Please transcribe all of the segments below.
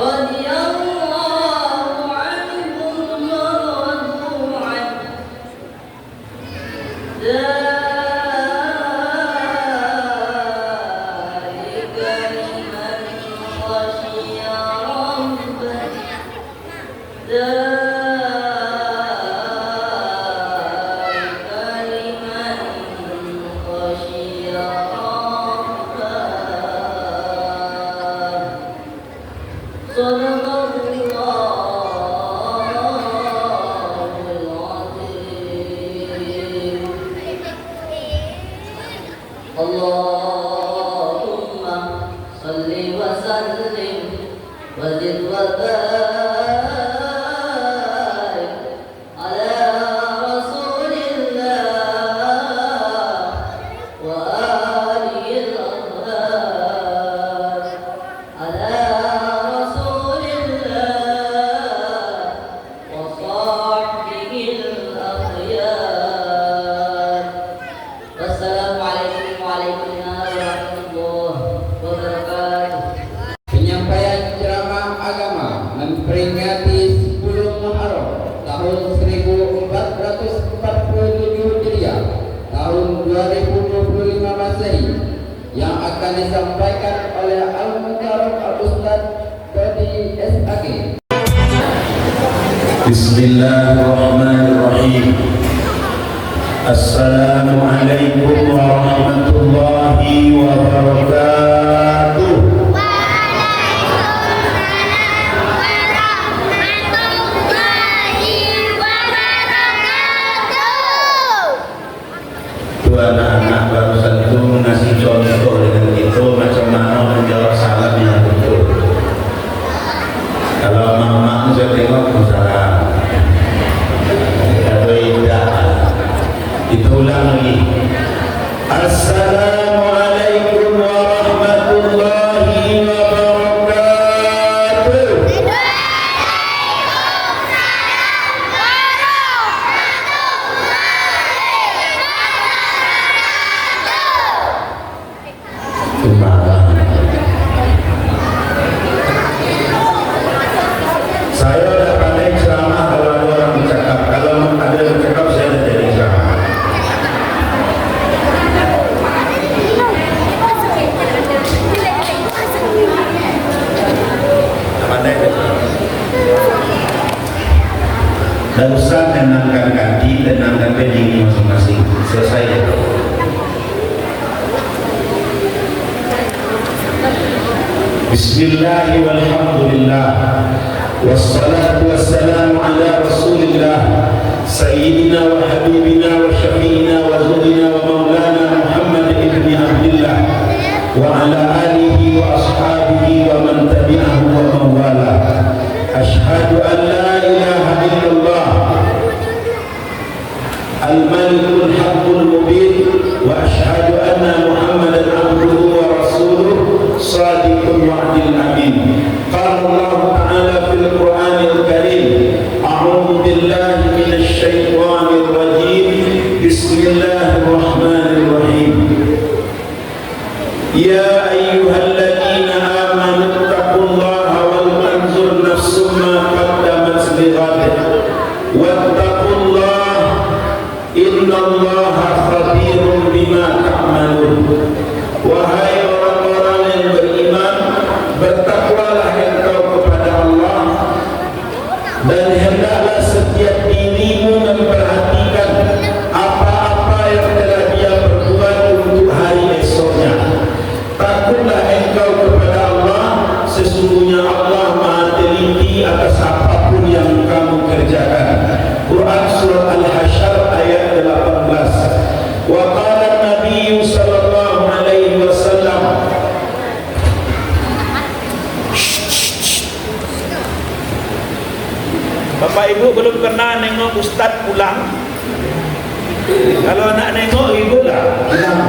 رضي الله عنهم ورضوا Bismillahirrahmanirrahim. Assalamualaikum warahmatullahi wabarakatuh. Tuh anak-anak barusan itu ngasih contoh dengan itu macam mana menjawab salam yang betul. Kalau mama saya tengok salah, kalau tidak ditulang lagi. Assalamualaikum warahmatullahi wabarakatuh. Saya udah pandai ceramah kalau ada orang bercakap. Kalau ada yang bercakap saya udah jadi ceramah. Pandai betul. Dan usah tenangkan kaki, tenangkan pending masing-masing. Selesai ya. Bismillahirrahmanirrahim. Walhamdulillah. Wassalatu wassalamu ala rasulillah Sayyidina wa habibina wa syafi'ina wa zuhina wa maulana Muhammad ibn Abdullah wa ala alihi wa ashabihi wa man tabi'ahu wa mawala. Ashhadu an la ilaha illallah al-malikul haqqul mubin wa ashhadu anna Muhammadan abduhu wa rasuluh sadiqul wa'dil amin. Qala Allah Ta'ala fil Qur'anil Karim, a'udzu billahi minasy syaithanir rajim. Bismillahirrahmanirrahim. Ya ayyuhalladzina amanu taqullaha wal tanzur nafsum ma qaddamat lighad wattaqullaha innallaha khabirun bima ta'malun. Wahai orang-orang yang beriman, bertakwalah engkau kepada Allah dan hendaklah setiap dirimu memperhatikan apa-apa yang telah dia perbuat untuk hari esoknya. Takutlah engkau kepada Allah, sesungguhnya Allah Maha teliti atas apapun yang kamu kerjakan. Quran Surah Al-Hasyr ayat 18. Wa qala Nabi sallallahu alaihi wasallam, Bapak Ibu belum pernah nengok Ustaz pulang. Kalau nak nengok ibu lah pulang.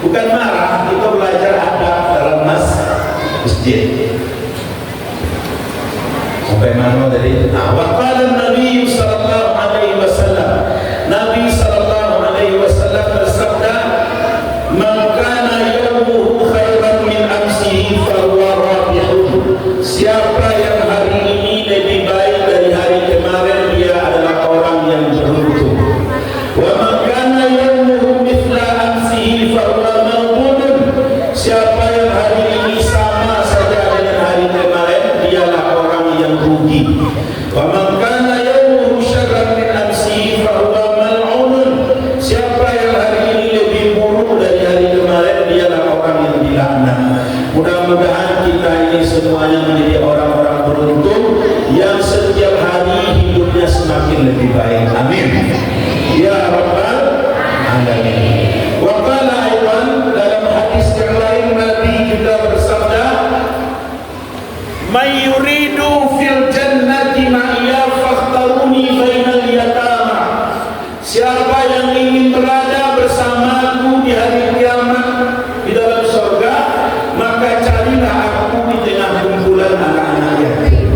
Bukan marah, kita belajar adab dalam masjid. Sampai mana tadi? Wa qala Nabi sallallahu alaihi wasallam, Nabi sallallahu alaihi wasallam bersabda, "Man kana yawmuhu khairan min amsihi fa huwa rabihun." Siapa yang hari ini lebih baik dari hari kemarin, dia adalah orang yang beruntung. Wa man kana yawmuhu mithla amsihi fa huwa maghbunun. Siapa yang hari ini sama saja dengan hari kemarin, dialah orang yang rugi. Wa man kana yawmuhu syarran min amsihi may yuridu fil jannati ma'iyya fakhtaruni bainal yatama. Siapa yang ingin berada bersamaku di hari kiamat di dalam surga, maka carilah aku di tengah kumpulan anak-anak yatim.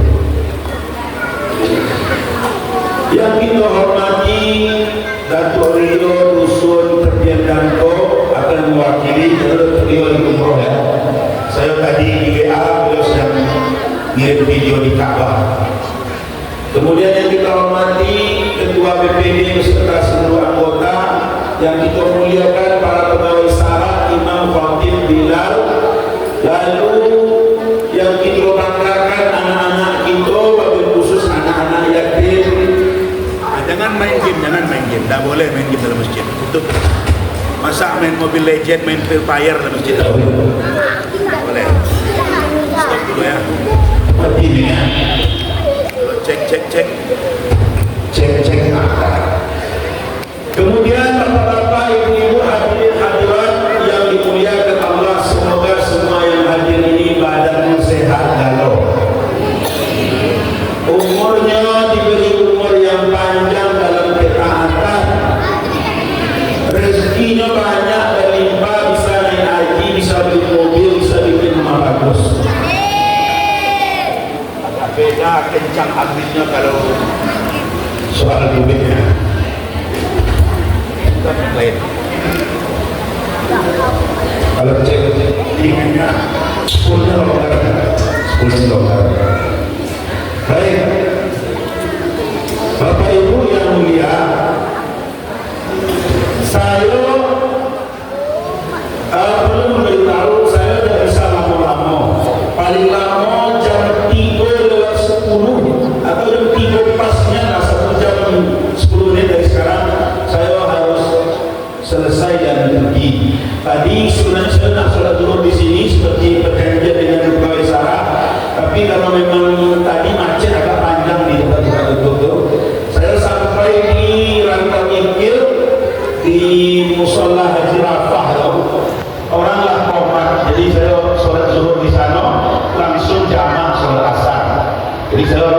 Yang kita hormati, Datuk Rio Dusun Terbian Danto akan mewakili Datuk Rio di umroh ya. Saya tadi di WA beliau sedang ngirim video di Ka'bah. Kemudian yang kita hormati Ketua BPD beserta seluruh anggota, yang kita muliakan para pegawai SARA, Imam Khatib Bilal, lalu yang kita banggakan anak-anak kita, wabil khusus anak-anak yatim. Jangan main game, tidak boleh main game dalam masjid. Tutup. Masa main Mobile Legend, main Free Fire dalam masjid? Boleh. Stop dulu ya. Pentingnya Cek. Kemudian bapak-bapak, ibu-ibu, hadirin hadirat yang dimuliakan Allah, semoga semua yang hadir ini badannya sehat galau. Umurnya diberi umur yang panjang dalam ketaatan. Rezekinya banyak berlimpah, bisa naik haji, bisa beli mobil, bisa bikin rumah bagus. Agak beda kencang habisnya kalau Soal duitnya kita lain. kalau cek inginnya 10 longgar. Baik, Bapak Ibu yang mulia, saya perlu memberitahu, saya tidak bisa lama-lama, paling lama jam 3:10 atau jam 3 pasnya lah, 1 jam 10 menit dari sekarang saya harus selesai dan pergi. Tadi sebenarnya saya nak sholat zuhur di sini seperti perjanjian dengan pegawai SARA, tapi kalau memang tadi macet agak panjang di tempat itu, saya sampai di Rantau Ingkil di Musola Haji Rafah, oranglah komat. Jadi saya sholat zuhur di sana langsung jamaah sholat asar. Jadi saya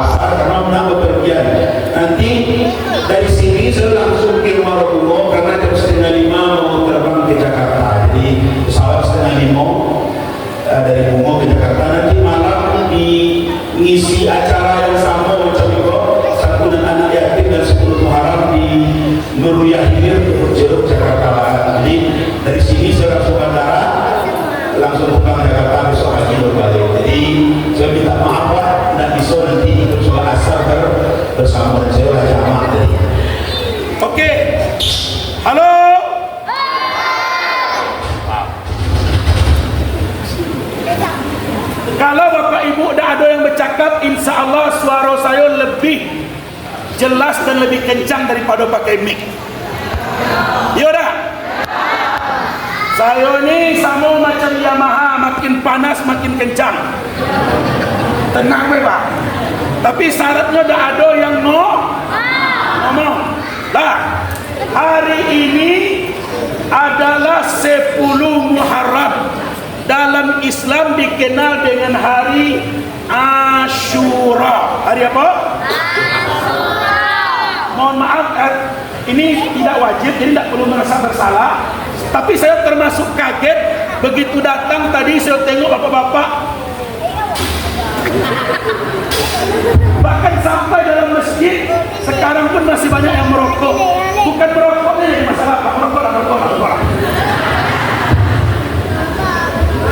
asar karena menang bepergian. Nanti dari sini saya langsung ke rumah Rasulullah karena jam 4:30 mau terbang ke Jakarta. Jadi pesawat 4:30 dari Bungo ke Jakarta. Nanti malam ngisi acara yang sama macam itu, santunan anak yatim dan 10 Muharram di Nurul Hilir Jeruk Jakarta Barat. Jadi dari sini saya langsung bandara, langsung pulang Jakarta, besok pagi berbalik. Jadi saya minta maaf Pak, tidak bisa nanti ikut sholat asar bersama dan saya lah jamaah tadi. Oke. Halo. Kalau Bapak Ibu dah ada yang bercakap, insya Allah suara saya lebih jelas dan lebih kencang daripada pakai mic. Ya dah. Saya ni sama macam Yamaha, makin panas makin kencang. Tenang Pak. Tapi syaratnya dah ada yang ngomong. Dah. Hari ini adalah 10 Muharram. Dalam Islam dikenal dengan hari Ashura. Hari apa? Ashura. Mohon maaf, ini tidak wajib, jadi tidak perlu merasa bersalah. Tapi saya termasuk kaget begitu datang tadi, saya tengok bapak-bapak, bahkan sampai dalam masjid sekarang pun masih banyak yang merokok. Bukan merokoknya yang masalah, Pak. Merokok.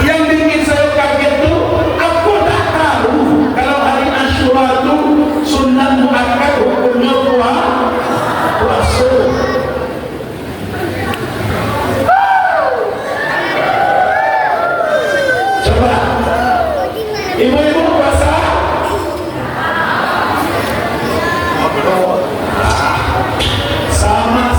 Yang bikin saya kaget itu, aku tak tahu kalau hari Ashura itu sunnah muakkad, hukumnya puasa. Coba, ibu-ibu puasa? Sama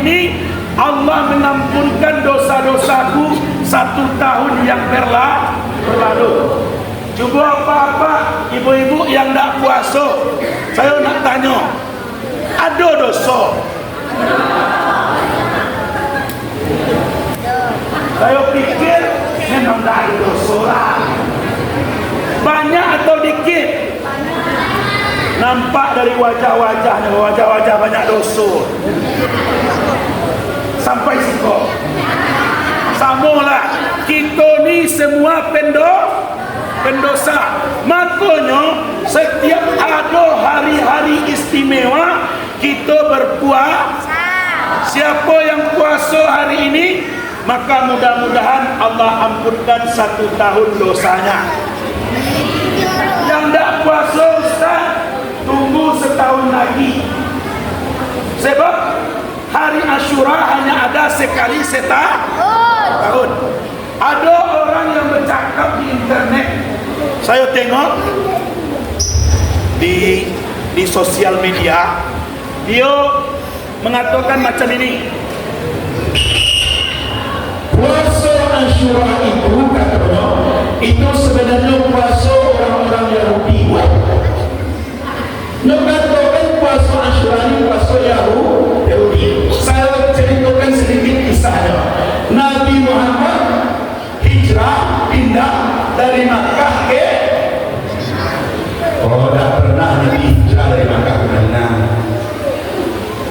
ini Allah mengampunkan dosa-dosaku 1 tahun yang berlalu. Coba apa-apa ibu-ibu yang tak puasa, saya nak tanya, ada dosa? Saya pikir memang tak ada dosa lah. Banyak atau dikit? Nampak dari wajah-wajahnya, wajah-wajah banyak dosa. Sampai siko. Samalah, kita ni semua pendosa. Makanya setiap ada hari-hari istimewa kita berpuasa. Siapa yang puasa hari ini, maka mudah-mudahan Allah ampunkan 1 tahun dosanya. Yang tak puasa Ustaz, tunggu setahun lagi. Sebab hari Asyura hanya ada sekali setahun. Ada orang yang bercakap di internet, saya tengok di sosial media, dia mengatakan macam ini. Puasa Asyura itu katanya, itu sebenarnya puasa orang-orang Yahudi. Mengatakan puasa Asyura ini puasa Yahudi. Saya ceritakan sedikit kisahnya. Nabi Muhammad hijrah pindah dari Makkah ke tidak pernah Nabi hijrah dari Makkah ke Madinah.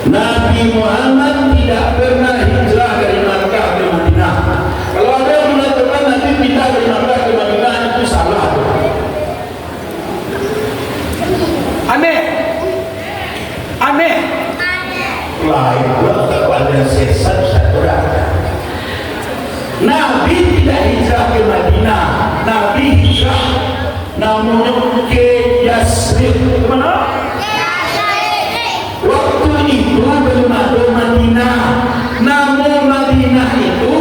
Nabi Muhammad tidak pernah hijrah dari Makkah ke Madinah. Kalau ada yang mengatakan Nabi pindah dari Makkah ke Madinah, itu salah. Aneh. Lain pada sesat satu rata. Nabi tidak hijrah ke Madinah. Nabi hijrah namanya ke Yasrib. Mana? Waktu itu belum ada Madinah. Nama Madinah itu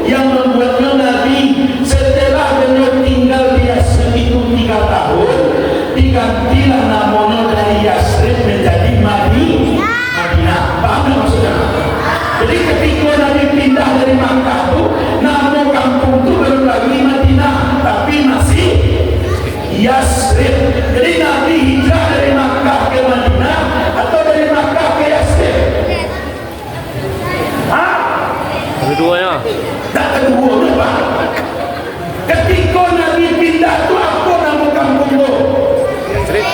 yang membuatnya Nabi setelah beliau tinggal di Yasrib itu 3 tahun, digantilah namanya dari Yasrib menjadi Madinah. Paham tak maksudnya? Jadi ketika Nabi pindah dari Makkah itu, nama kampung itu belum lagi Madinah, tapi masih Yasrib. Jadi Nabi hijrah dari Makkah ke Madinah atau dari Makkah ke Yasrib? Keduanya. Tak kedua, Pak. Ketika Nabi pindah itu apa nama kampung itu?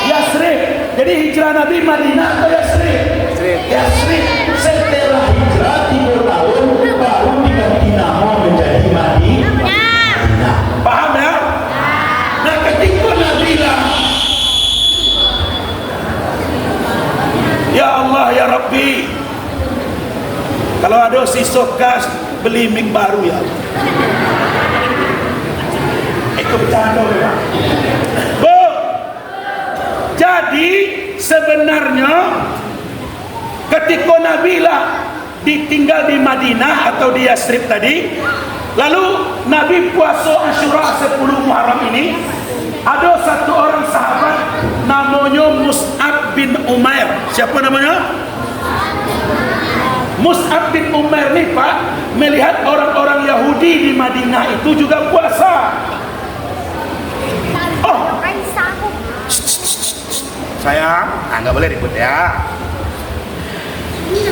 Yasrib. Jadi hijrah Nabi Madinah atau Yasrib? Yasrib. Setelah hijrah 3 tahun baru diganti nama menjadi Madinah. Paham ya? Nah, ketika Nabi lah, ya Allah ya Rabbi, kalau ada sisa kas beli mic baru ya. Itu bercanda ya. Jadi sebenarnya ketika Nabi lah ditinggal di Madinah atau di Yasrib tadi, lalu Nabi puasa Asyura 10 Muharram ini, ada satu orang sahabat namanya Mus'ab bin Umair. Siapa namanya? Mus'ab bin Umair ni Pak, melihat orang-orang Yahudi di Madinah itu juga puasa. Oh, sayang, nggak boleh ribut ya.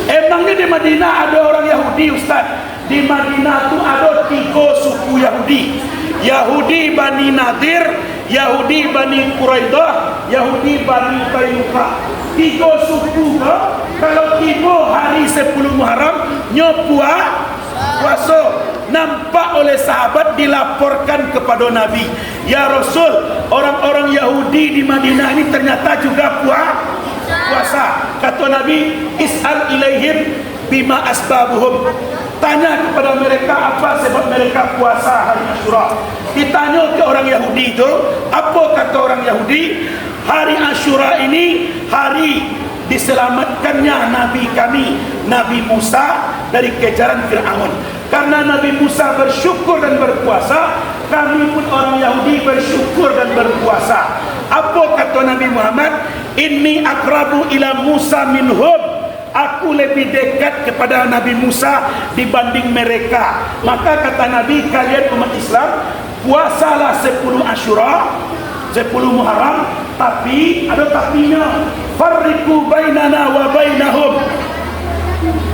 Emangnya di Madinah ada orang Yahudi, Ustaz? Di Madinah itu ada 3 suku Yahudi. Yahudi Bani Nadir, Yahudi Bani Quraidah, Yahudi Bani Qainuqa. 3 suku ke? Kalau tiba hari 10 Muharram puasa. Nampak oleh sahabat, dilaporkan kepada Nabi, ya Rasul, orang-orang Yahudi di Madinah ini ternyata juga puasa. Kata Nabi, is'al ilaihim bima asbabuhum. Tanya kepada mereka apa sebab mereka puasa hari Asyura. Ditanya ke orang Yahudi itu, apa kata orang Yahudi? Hari Asyura ini hari diselamatkannya Nabi kami, Nabi Musa, dari kejaran Fir'aun. Karena Nabi Musa bersyukur dan berpuasa, kami pun orang Yahudi bersyukur dan berpuasa. Apa kata Nabi Muhammad? Inni akrabu ila Musa minhum. aku lebih dekat kepada Nabi Musa dibanding mereka. Maka kata Nabi, kalian umat Islam puasalah 10 Asyura, 10 Muharram, tapi ada tapinya, farriqu bainana wa bainahum,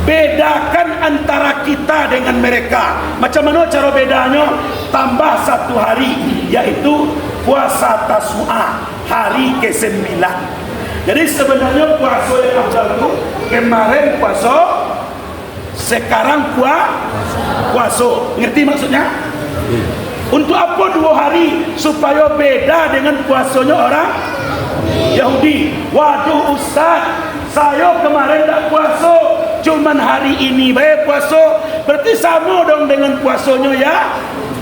bedakan antara kita dengan mereka. Macam mana cara bedanya? Tambah 1 hari, yaitu puasa Tasu'a, hari ke-9. Jadi sebenarnya puasa yang afdal itu kemarin puasa, sekarang puasa. Ngerti maksudnya? Untuk apa 2 hari? Supaya beda dengan puasanya orang Yahudi. Waduh Ustaz, saya kemarin tak puasa, cuman hari ini baik puasa, berarti sama dong dengan puasanya ya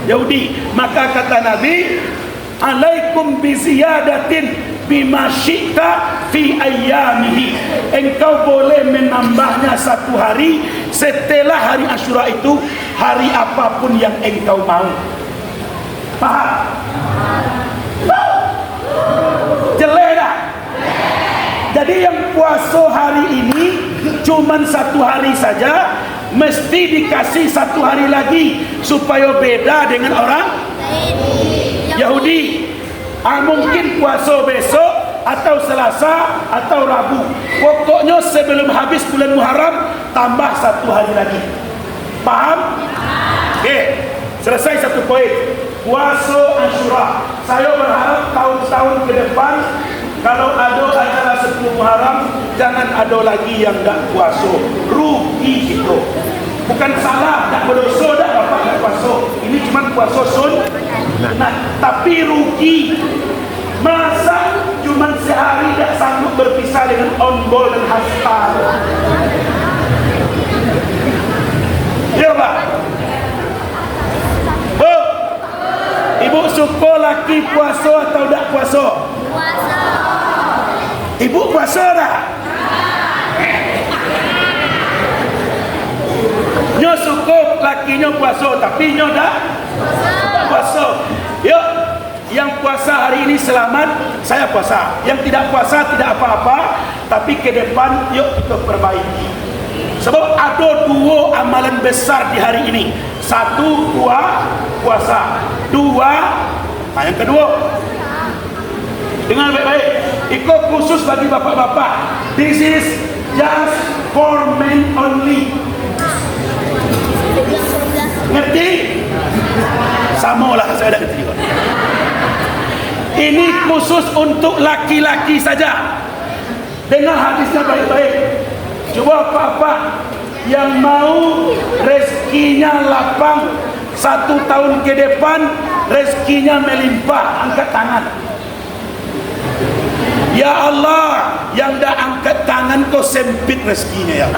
Yahudi. Maka kata Nabi, alaikum biziyadatin bima syi'ta fi ayyamihi, engkau boleh menambahnya 1 hari setelah hari Asyura itu, hari apapun yang engkau mau. Faham? Jelek dah. Jadi yang puasa hari ini cuman 1 hari saja, mesti dikasih 1 hari lagi supaya beda dengan orang Yahudi. Mungkin puasa besok atau Selasa atau Rabu. Pokoknya sebelum habis bulan Muharram tambah 1 hari lagi. Paham? Oke, selesai 1 poin. Puasa Asyura. Saya berharap tahun-tahun ke depan kalau ada acara 10 Muharram, jangan ada lagi yang tak puasa. Rugi gitu. Bukan salah, tak berdosa dah bapak tak puasa. Ini cuma puasa sunnah, tapi rugi. Masa cuma sehari tak sanggup berpisah dengan ombol dan hastar. Ya Pak? Bu, ibu suka laki puasa atau tak puasa? Puasa. Ibu puasa dah? Nyo suka lakinya puasa, tapi nyo dah puasa. Yuk, yang puasa hari ini selamat, saya puasa. Yang tidak puasa tidak apa-apa, tapi ke depan yuk kita perbaiki. Sebab ada 2 amalan besar di hari ini. 1, puasa. 2, yang kedua, dengar baik-baik, ikut khusus bagi bapak-bapak. This is just for men only. Ngerti? Samalah, saya dah ngerti juga. Ini khusus untuk laki-laki saja. Dengar hadisnya baik-baik. Coba apa-apa yang mau rezekinya lapang 1 tahun ke depan, rezekinya melimpah, angkat tangan. Ya Allah, yang dah angkat tangan kau sempit rezekinya ya.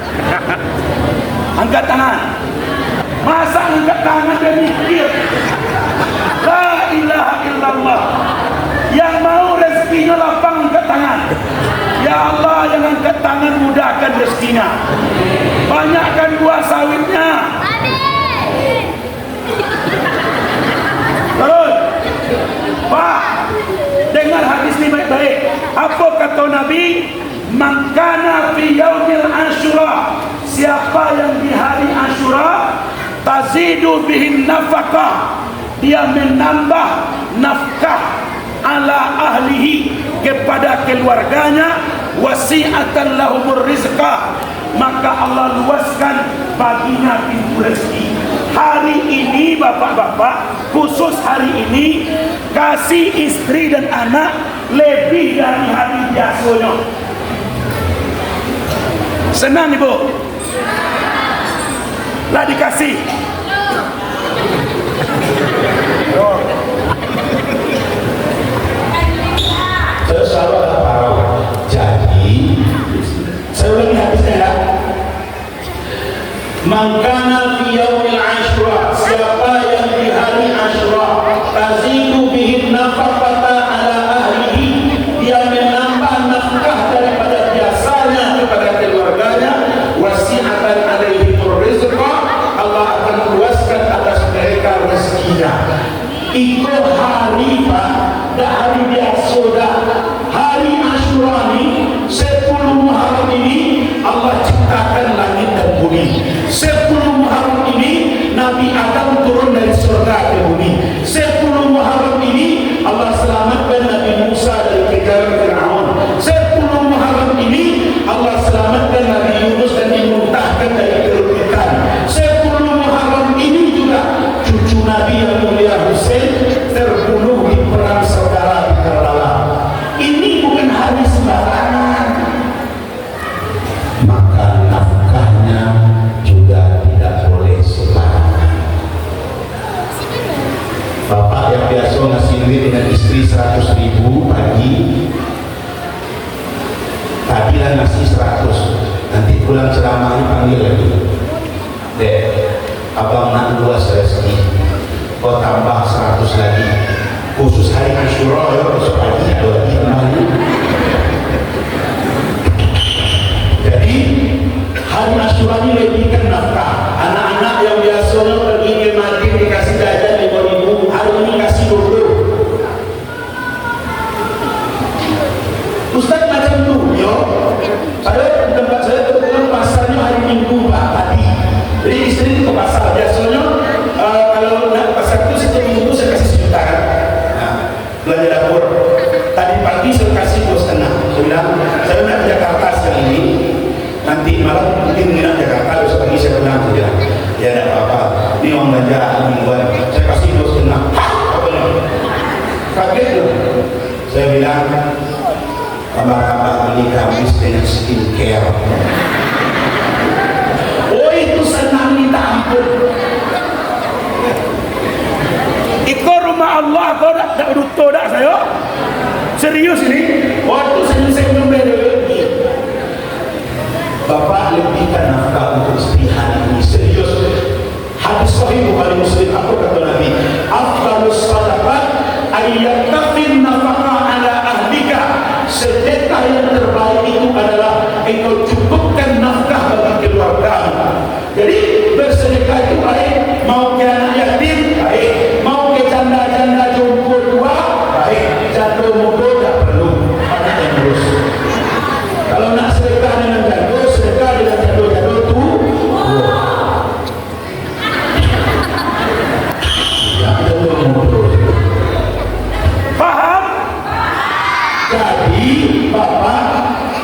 Angkat tangan. Masa angkat tangan dan mikir? La ilaha illallah. Yang mau rezekinya lapang angkat tangan. Ya Allah, yang angkat tangan mudahkan rezekinya. Banyakkan buah sawitnya. Terus, Pak, dengar hadis ini baik-baik. Apa kata Nabi? Man kana fi yaumil Asyura, siapa yang di hari Asyura tazidu bihin nafkah, dia menambah nafkah ala ahlihi, kepada keluarganya, wasi'atan lahumur rizqah, maka Allah luaskan baginya pintu rezeki. Hari ini bapak-bapak, khusus hari ini, kasih istri dan anak lebih dari hari biasanya. Senang ibu? Lah dikasih. Salah apa? Jadi saya ulangi hadisnya ya. Man kana fi yaumil Asyura, siapa yang di hari Asyura tazidu bihi nafaqata ala ahlihi, dia menambah nafkah daripada biasanya kepada keluarganya, wasi'atan alaihi rizqa, Allah akan luaskan atas mereka rezekinya. Itu hari Pak, dah hari biasa dah. Hari Asyura ini, 10 Muharram ini, Allah cipta bumi. 10 Muharram ini Nabi Adam turun dari surga ke bumi. 10 Muharram ini Allah selamatkan Nabi Musa dari kejaran Fir'aun. 10 Muharram ini Allah selamatkan Nabi Yunus dan dimuntahkan dari perut ikan. 10 Muharram ini juga cucu Nabi yang mulia Hussein terbunuh di perang saudara di Karbala. Ini bukan hari sembarangan. Maka nafkahnya juga tidak boleh sembarangan. Bapak yang biasa ngasih duit dengan istri 100.000 pagi, tadi lah ngasih 100, nanti pulang ceramah ini panggil lagi, Dek, abang nak luas rezeki, kau tambah 100 lagi, khusus hari Asyura ya, besok pagi ada lagi namanya. Jadi hari Asyura ini lebihkan nafkah. Anak-anak yang biasanya pergi ke Madrid dikasih jajan 5.000, hari ini kasih 20. Ustaz macam tu, yo. Saya tempat saya kebetulan pasarnya hari Minggu Pak tadi. Jadi istri itu ke pasar. Biasanya kalau nak pasar itu setiap minggu saya kasih 1 juta kan. Nah, belanja dapur. Tadi pagi saya kasih 2,5. Saya bilang saya nak ke Jakarta siang ini. Nanti malam mungkin minat Jakarta, besok pagi saya pulang. Saya bilang ya tidak apa-apa. Ini uang belanja mingguan. Saya kasih 2,5. Apa ni? Kaget tu. Saya bilang kabar-kabar beli gamis dengan skincare. Oh itu senang minta ampun. Iko rumah Allah kau tak duto dak saya. Serius ini. Waktu saya membeli Bapak lebihkan nafkah untuk istri hari ini. Serius. Hadis sahih Bukhari Muslim, apa kata Nabi? Afdalus sadaqat ayyakafin nafkah ala ahlika. Sedekah yang terbaik itu adalah engkau cukupkan nafkah bagi keluarga. Jadi bersedekah itu baik. Mau ke anak yatim baik, mau ke janda-janda jompo tua baik, janda muda tak perlu, anak yang terus. Kalau nak sedekah dengan janda, sedekah dengan janda-janda tu Faham? jadi Bapak,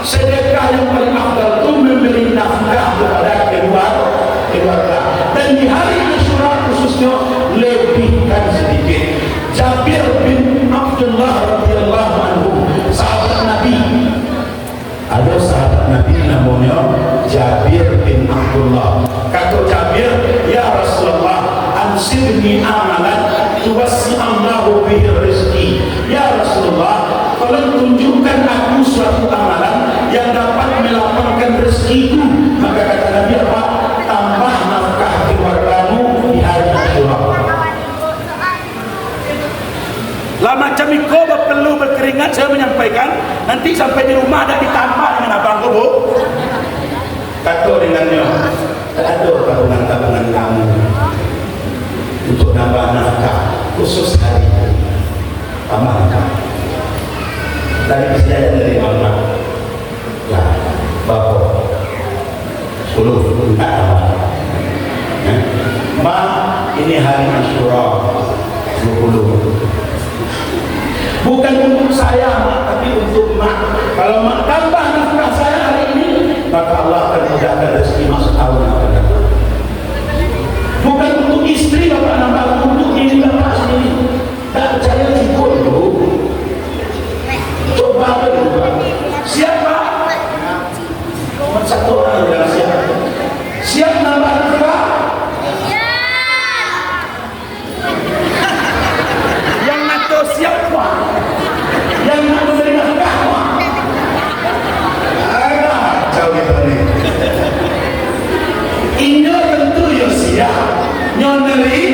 sedekah yang paling afdal itu memberi nafkah kepada keluarga. Dan di hari Asyura khususnya lebihkan sedikit. Jabir bin Abdullah radhiyallahu anhu, sahabat Nabi. Ada sahabat Nabi namanya Jabir bin Abdullah. Kata Jabir, ya Rasulullah, ansibni amalan tuwassi Allahu bihi rizki. Ya Rasulullah, tolong tunjukkan aku suatu amalan yang dapat melapangkan rezekiku. Maka kata Nabi apa? Tambah nafkah keluargamu di hari Asyura. Lah macam iko perlu berkeringat saya menyampaikan. Nanti sampai di rumah ada ditambah dengan abang bu. Kata dengannya, ada tabungan-tabungan kamu untuk nambah nafkah khusus hari amalkan. Dari kesediaan dari mana? Ya, bapak 10 tak tambah. Ma, ini hari Asyura 20. Bukan untuk saya, Mak, tapi untuk Mak. Kalau Mak tambah nafkah saya hari ini, maka Allah akan mudahkan rezeki masuk tahun yang akan datang. Bukan untuk istri Bapak nambah, untuk diri Bapak sendiri. Tak percaya cukup dulu. Coba dulu. Siapa? Satu orang yang siap. Siap nambah nafkah? Yang ngato siap Pak. Yang nak memberi nafkah? Jauh kita ni. Inyo tentu yo siap. Nyoneri.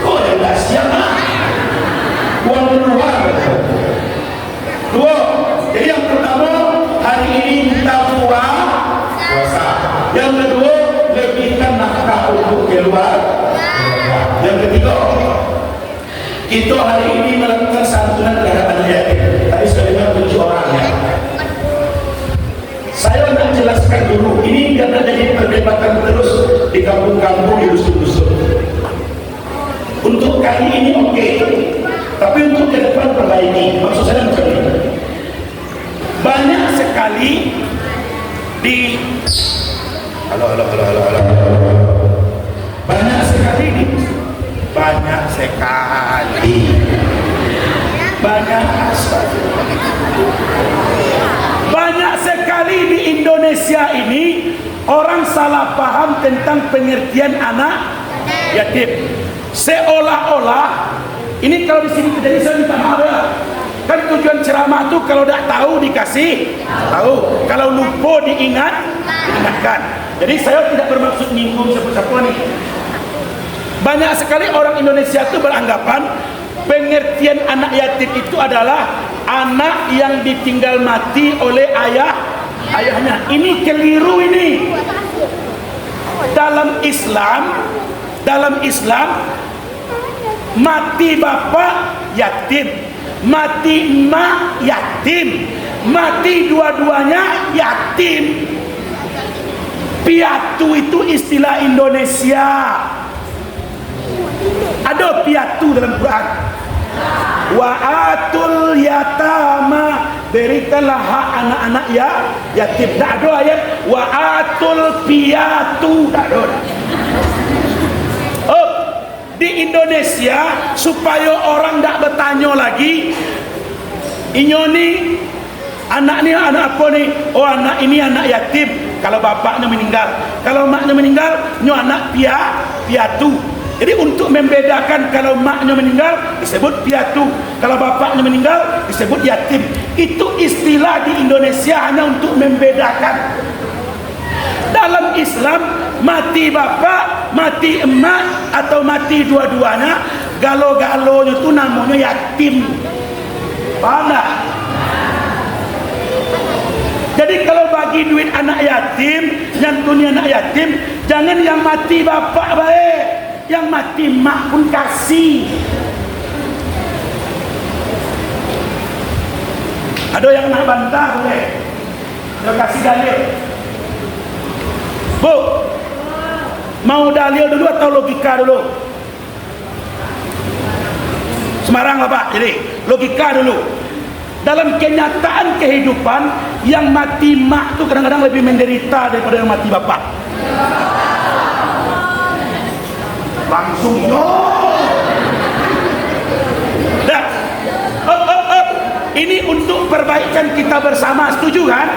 Kau yang tak siap lah. Uang keluar. Dua. Jadi yang pertama, hari ini kita puasa. Yang kedua, lebihkan nafkah untuk keluar. Yang ketiga, kita hari ini melakukan santunan terhadap anak yatim. Tadi saya dengar 7 orang ya. Saya nak jelas prioritaskan dulu. Ini biar jadi perdebatan terus di kampung-kampung, di dusun-dusun. Untuk kali ini oke, tapi untuk ke depan perbaiki. Maksud saya macam ini. Banyak sekali di banyak sekali di Indonesia ini orang salah paham tentang pengertian anak yatim. Seolah-olah ini kalau di sini terjadi, saya minta maaf ya. Kan tujuan ceramah tuh kalau tidak tahu dikasih tahu, kalau lupa diingatkan. Jadi saya tidak bermaksud nyinggung siapa-siapa nih. Banyak sekali orang Indonesia itu beranggapan pengertian anak yatim itu adalah anak yang ditinggal mati oleh ayahnya. Ini keliru ini. Dalam Islam mati bapak yatim, mati emak yatim, mati dua-duanya yatim. Piatu itu istilah Indonesia. Ada piatu dalam Quran. Wa atul yatama, berikanlah hak anak-anak yatim. Tak ada ayat wa atul piatu, tak ada. Oh, di Indonesia supaya orang tak bertanya lagi, ini anak ni anak apa ni? Oh, anak ini anak yatim kalau bapaknya meninggal. Kalau maknya meninggal, nyo anak piatu. Jadi untuk membedakan, kalau maknya meninggal disebut piatu, kalau bapaknya meninggal disebut yatim. Itu istilah di Indonesia hanya untuk membedakan. Dalam Islam mati bapak, mati emak atau mati dua-duanya, galo-galonya itu namanya yatim. Paham tak? Jadi kalau bagi duit anak yatim, nyantuni anak yatim, jangan yang mati bapak baik, yang mati mak pun kasih. Ada yang nak bantah boleh, dia kasih dalil. Bu, mau dalil dulu atau logika dulu? Semarang lah Pak, jadi logika dulu. Dalam kenyataan kehidupan, yang mati mak itu kadang-kadang lebih menderita daripada yang mati bapak. Langsung dah. Ini untuk perbaikan kita bersama, setuju kan?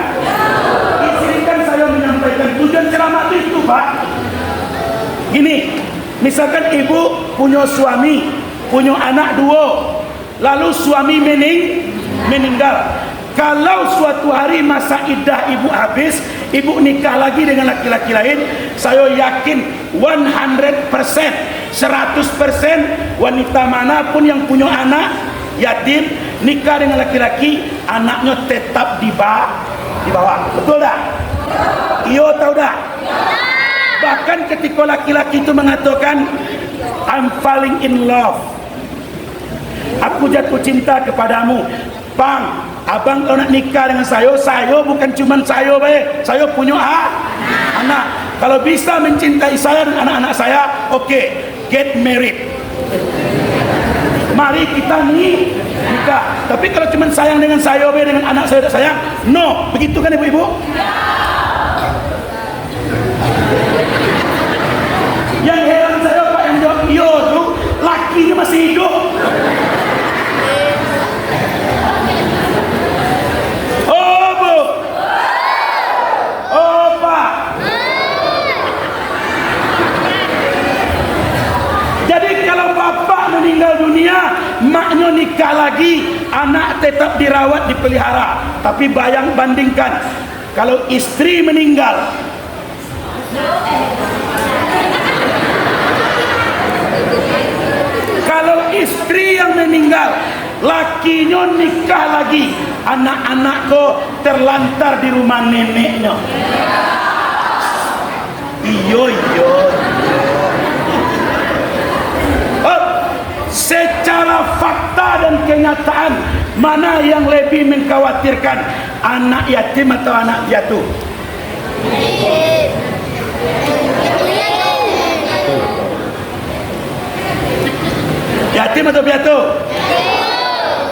Izinkan saya menyampaikan tujuan ceramah itu Pak. Gini, misalkan ibu punya suami, punya anak dua, lalu suami meninggal. Kalau suatu hari masa iddah ibu habis, ibu nikah lagi dengan laki-laki lain, saya yakin 100%, 100% wanita manapun yang punya anak yatim nikah dengan laki-laki, anaknya tetap di bawah. Betul tak? Iya tahu tak? Bahkan ketika laki-laki itu mengatakan I'm falling in love, aku jatuh cinta kepadamu, Bang, abang kalau nak nikah dengan saya bukan cuma saya baik, saya punya anak. Kalau bisa mencintai saya dan anak-anak saya, oke, get married. Mari kita nikah. Tapi kalau cuma sayang dengan saya baik, dengan anak saya tak sayang, no. Begitu kan ibu-ibu? Yang heran saya Pak yang jawab iya tu, lakinya masih hidup. Meninggal dunia, maknya nikah lagi, anak tetap dirawat, dipelihara. Tapi bandingkan kalau istri meninggal, kalau istri yang meninggal, lakinya nikah lagi, anak-anak kok terlantar di rumah neneknya. Iyo. Secara fakta dan kenyataan, mana yang lebih mengkhawatirkan, anak yatim atau anak piatu? Yatim atau piatu?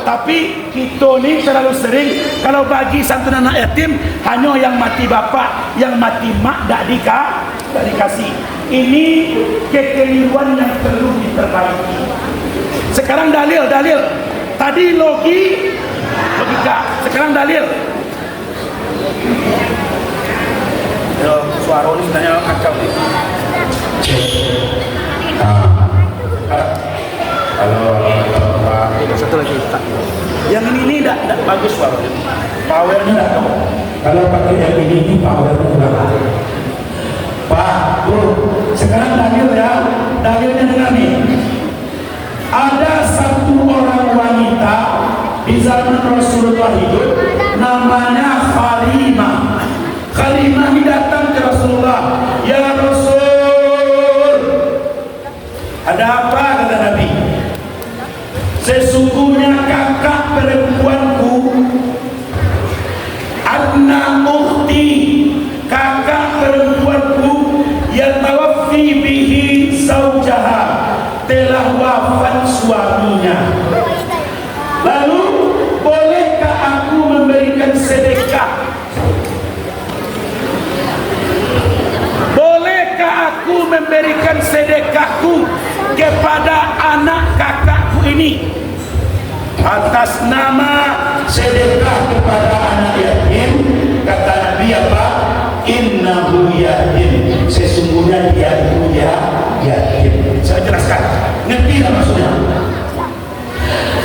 Tapi kita ni terlalu sering kalau bagi santunan anak yatim hanya yang mati bapak, yang mati mak tak dikasih. Ini kekeliruan yang perlu diperbaiki. Sekarang dalil. Tadi logika. Sekarang dalil. Suara ini sebenarnya kacau nih. Kalau satu lagi tak. Yang ini tidak bagus suaranya. Powernya tidak tahu. Kalau pakai yang ini powernya kurang. Pak, sekarang dalil ya. Dalilnya dengan ini. Ada satu orang wanita di zaman Rasulullah hidup, namanya Khalimah. Khalimah ini datang ke Rasulullah. Ya Rasul, ada apa kata Nabi? Sesungguhnya kakak perempuanku, Adna ukhti, kakak perempuanku, yang tawaffi bihi zaujaha, telah wafat suaminya. Lalu bolehkah aku memberikan sedekah? Bolehkah aku memberikan sedekahku kepada anak kakakku ini atas nama sedekah kepada anak yatim? Kata Nabi apa? Innahu yatim, sesungguhnya dia itu yatim. Saya jelaskan, ngerti tak maksudnya?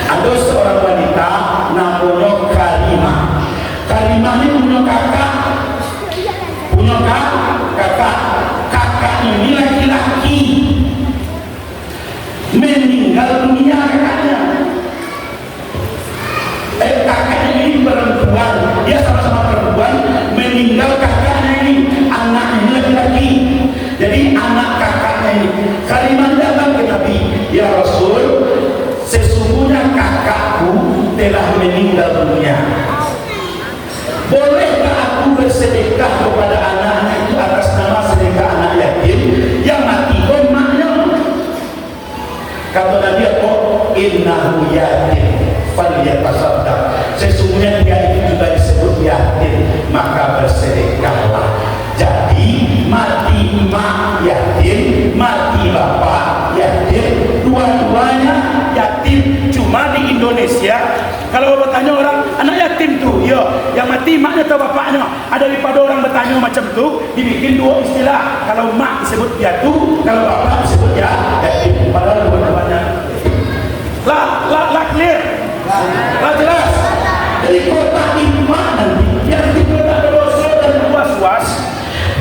Ada seorang wanita namanya Karimah. Karimah ini punya kakak. Kakak ini laki-laki, meninggal dunia kakaknya. Kakaknya ini perempuan, dia sama-sama perempuan, meninggal kakaknya ini, anaknya ini laki-laki. Jadi anak kakaknya ini, Karimah datang ke Nabi, ya Rasul, sesungguhnya kakakku telah meninggal dunia. Bolehkah aku bersedekah kepada anaknya itu atas nama sedekah anak yatim yang mati maknya? Kata Nabi apa? Innahu yatim falyatasaddaq, sesungguhnya dia itu juga disebut yatim, maka bersedekahlah. Jadi mati mak yatim, mati bapak yatim, dua-duanya yatim. Cuma di Indonesia kalau bertanya orang anak yatim tuh, ya yang mati maknya atau bapaknya, ada daripada orang bertanya macam tu, dibikin dua istilah. Kalau mak disebut piatu, kalau bapak disebut yatim. Padahal dua-duanya lah clear, lah jelas. Jadi kota iman nanti yang kita tak berdosa dan was-was,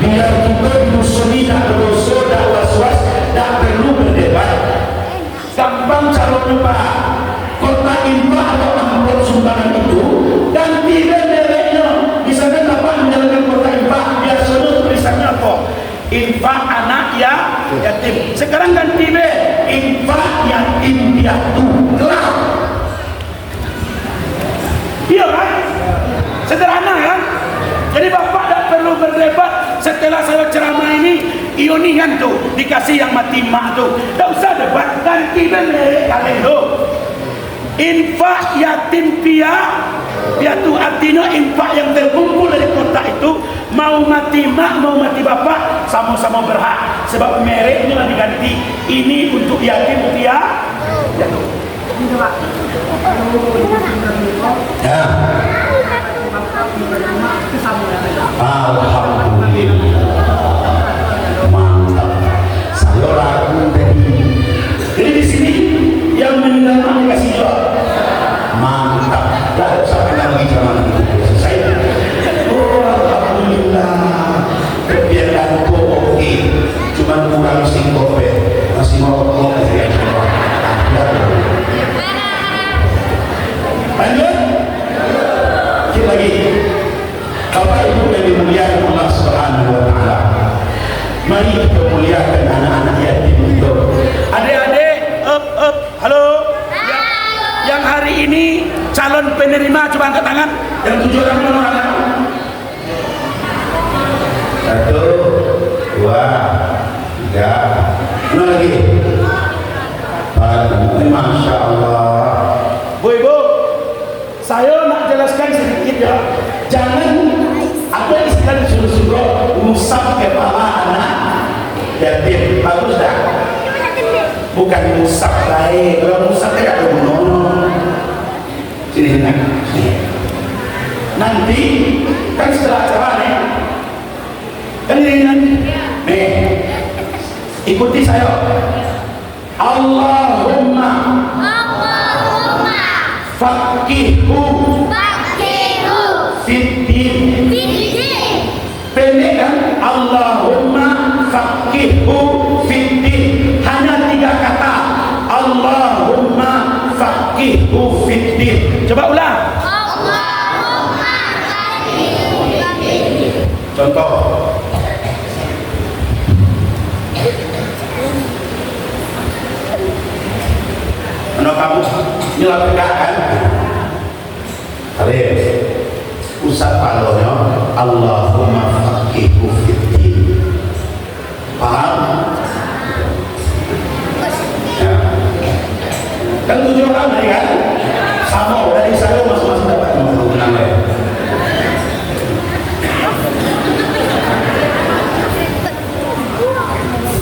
biar kita dimusuli tak berdosa dan was-was, tak perlu berdebat. Gampang calonnya Pak. Kota infak atau amplop sumbangan itu dan tidak dereknya. Misalkan Bapak menjalankan kota infak, biasanya tulisannya apa? Infak anak yatim. Sekarang ganti be, infak yatim piatu. Kelar. Iya kan? Sederhana kan? Jadi Bapak tak perlu berdebat. Setelah saya ceramah ini, ionian tuh dikasih yang mati mak tuh. Tak usah debat, ganti be kalian tuh. Infak yatim piatu artinya infak yang terkumpul dari kota itu, mau mati mak mau mati bapak sama-sama berhak, sebab mereknya diganti. Ini untuk yatim piatu. Ya. Alhamdulillah, mantap. Saya ragu tadi. Jadi di sini yang meninggal mak dikasih jual. Mantap. Dah sampai lagi zaman itu selesai. Oh alhamdulillah. Kebiasaan kok oke. Cuman kurang singkope. Masih mau kok ya. Lanjut. Kita lagi. Bapak Ibu yang dimuliakan Allah Subhanahu wa taala. Mari kita muliakan anak-anak yatim itu. Adik-adik, halo. Yang hari ini calon penerima coba angkat tangan. Yang 7 orang mana? 1, 2, 3. Mana lagi? 4, 5. Ya. Jangan ada istilah disuruh-suruh ngusap kepala anak yatim. Bagus dah. Bukan ngusap baik. Kalau ngusap tidak ada bunuh. Sini nak. Nanti kan setelah acara nih. Kan ini nih. Ikuti saya. Allahumma faqihu fiddin. Pendek kan? Allahumma faqihu fiddin. Hanya 3 kata. Allahumma faqihu fiddin. Coba ulang. Contoh. Menurut kamu nyelap tegakkan? Alif. Pusat palonya Allahumma faqihu fiddin. Paham? Ya. Kan 7 orang tadi kan? Sama dari saya masing-masing dapat 56 ya.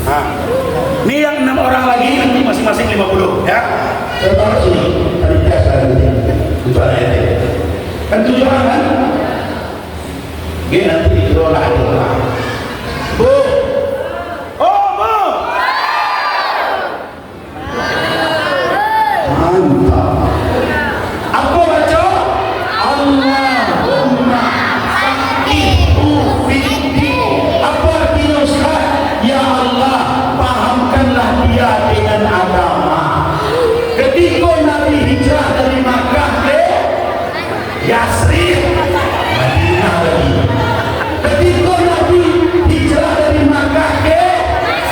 Nah, ini yang 6 orang lagi nanti masing-masing 50 ya. Contoh sini, tadi biasa itu ayatnya. Kan 7 orang kan? Oke, nanti dikelola adalah Bu. Oh, Bu. Mantap. Aku baca Allahumma faqihu fiddin. Apa artinya Ustaz? Ya Allah, pahamkanlah dia dengan agama. Ketika Nabi hijrah dari Makkah ke Yasrib, Madinah lagi. Ketika Nabi hijrah dari Makkah ke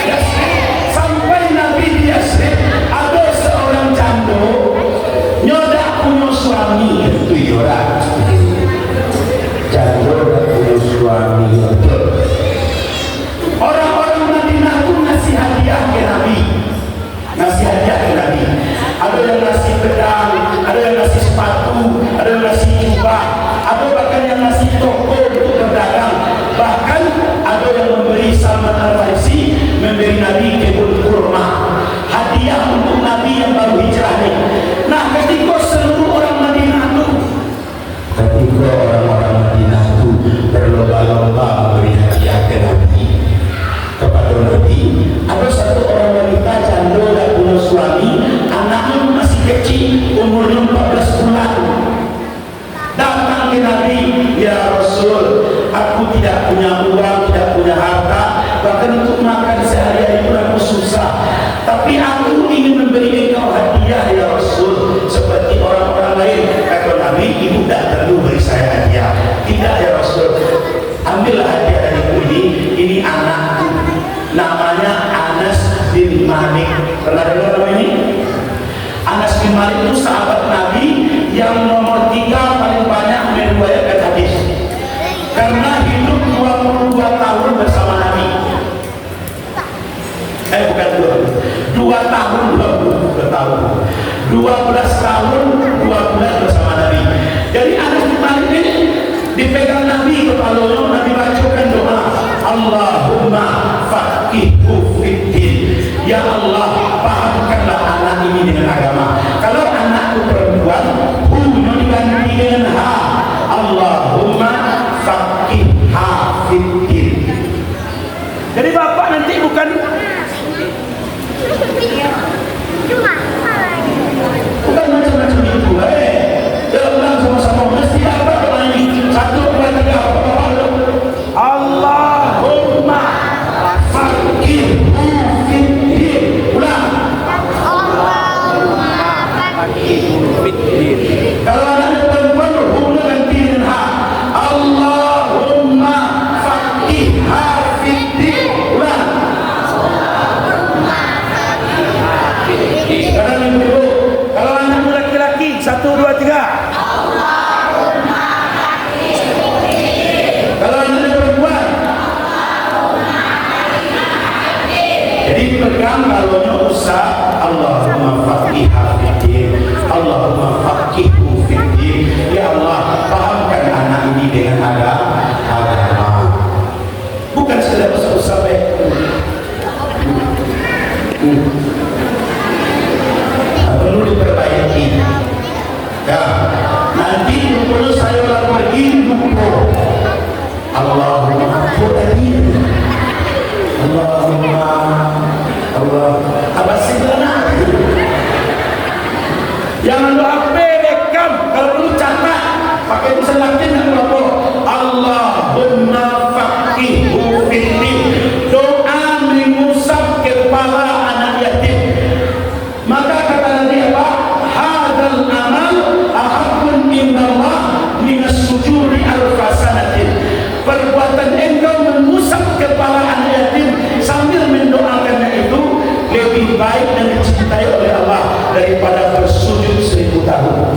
Yasrib, sampai Nabi di Yasrib, ada seorang janda nyodak punya suami itu yorak. Janda punya suami itu. Orang-orang Madinah itu ngasih hadiah ke Nabi. Ngasih hadiah ke Nabi. Ada yang ngasih pedang, ada yang ngasih sepatu, ada yang ngasih jubah, ada bahkan yang ngasih toko untuk berdagang. Bahkan ada yang memberi Salman Al-Farisi, memberi Nabi kebun kurma, hadiah untuk Nabi yang baru hijrah ini. Nah, ketika seluruh orang Madinah itu, ketika orang-orang Madinah itu berlomba-lomba memberi hadiah ke Nabi, kepada Nabi, ada satu orang wanita janda dan punya suami, anaknya masih kecil, umurnya 14 bulan. Datang ke Nabi, ya Rasul, aku tidak punya uang, tidak punya harta, bahkan untuk makan sehari-hari pun aku susah. Tapi aku ingin memberi engkau hadiah ya Rasul, seperti orang-orang lain. Kata Nabi, ibu tidak perlu beri saya hadiah. Tidak ya Rasul, ambillah hadiah dariku ini anakku. Namanya Anas bin Malik. Pernah dengar nama ini? Anas bin Malik itu sahabat Nabi yang nomor 3 paling banyak meriwayatkan hadis. Karena hidup 22 tahun bersama Nabi. Bukan 2 tahun 22 tahun. 12 tahun 2 bulan bersama Nabi. Jadi Anas bin Malik ini dipegang Nabi kepalanya, Nabi bacakan doa, Allahumma faqihu fiddin. Ya Allah, pahamkanlah anak ini dengan agama. Kalau anakku perempuan, hu-nya diganti dengan ha. Allahumma faqihha fiddin. Jadi bapak nanti bukan macam-macam itu, dalam sama-sama mesti dapat orang ini. 1, 2, 3, Allahumma faqihhu fiddin. Ulang. Kalau anaknya perempuan, hu-nya ganti dengan ha. Allahumma faqihha fiddin. Ulang. Sekarang yang kedua. kalau anak laki-laki 1, 2, 3. Kalau anaknya perempuan, jadi pegang kalaunya usah Allahumma faqihha fiddin. Allahumma faqihhu fiddin. Ya Allah, pahamkan sudah sampai. Perlu diperbaiki. Ya, nanti kalau saya pergi lupa. Allahumma ampuni. Allahumma Allah. Apa sebenarnya? Jangan lu HP rekam, kalau perlu catat, pakai tulisan Latin dan apa? Allahumma faqihu fiddin. Doa mengusap kepala anak yatim. Maka kata Nabi apa? Hadzal amal ahabbun indallah minas sujudi alfasanatin. Perbuatan engkau mengusap kepala anak yatim sambil mendoakannya itu lebih baik dan dicintai oleh Allah daripada bersujud 1000 tahun.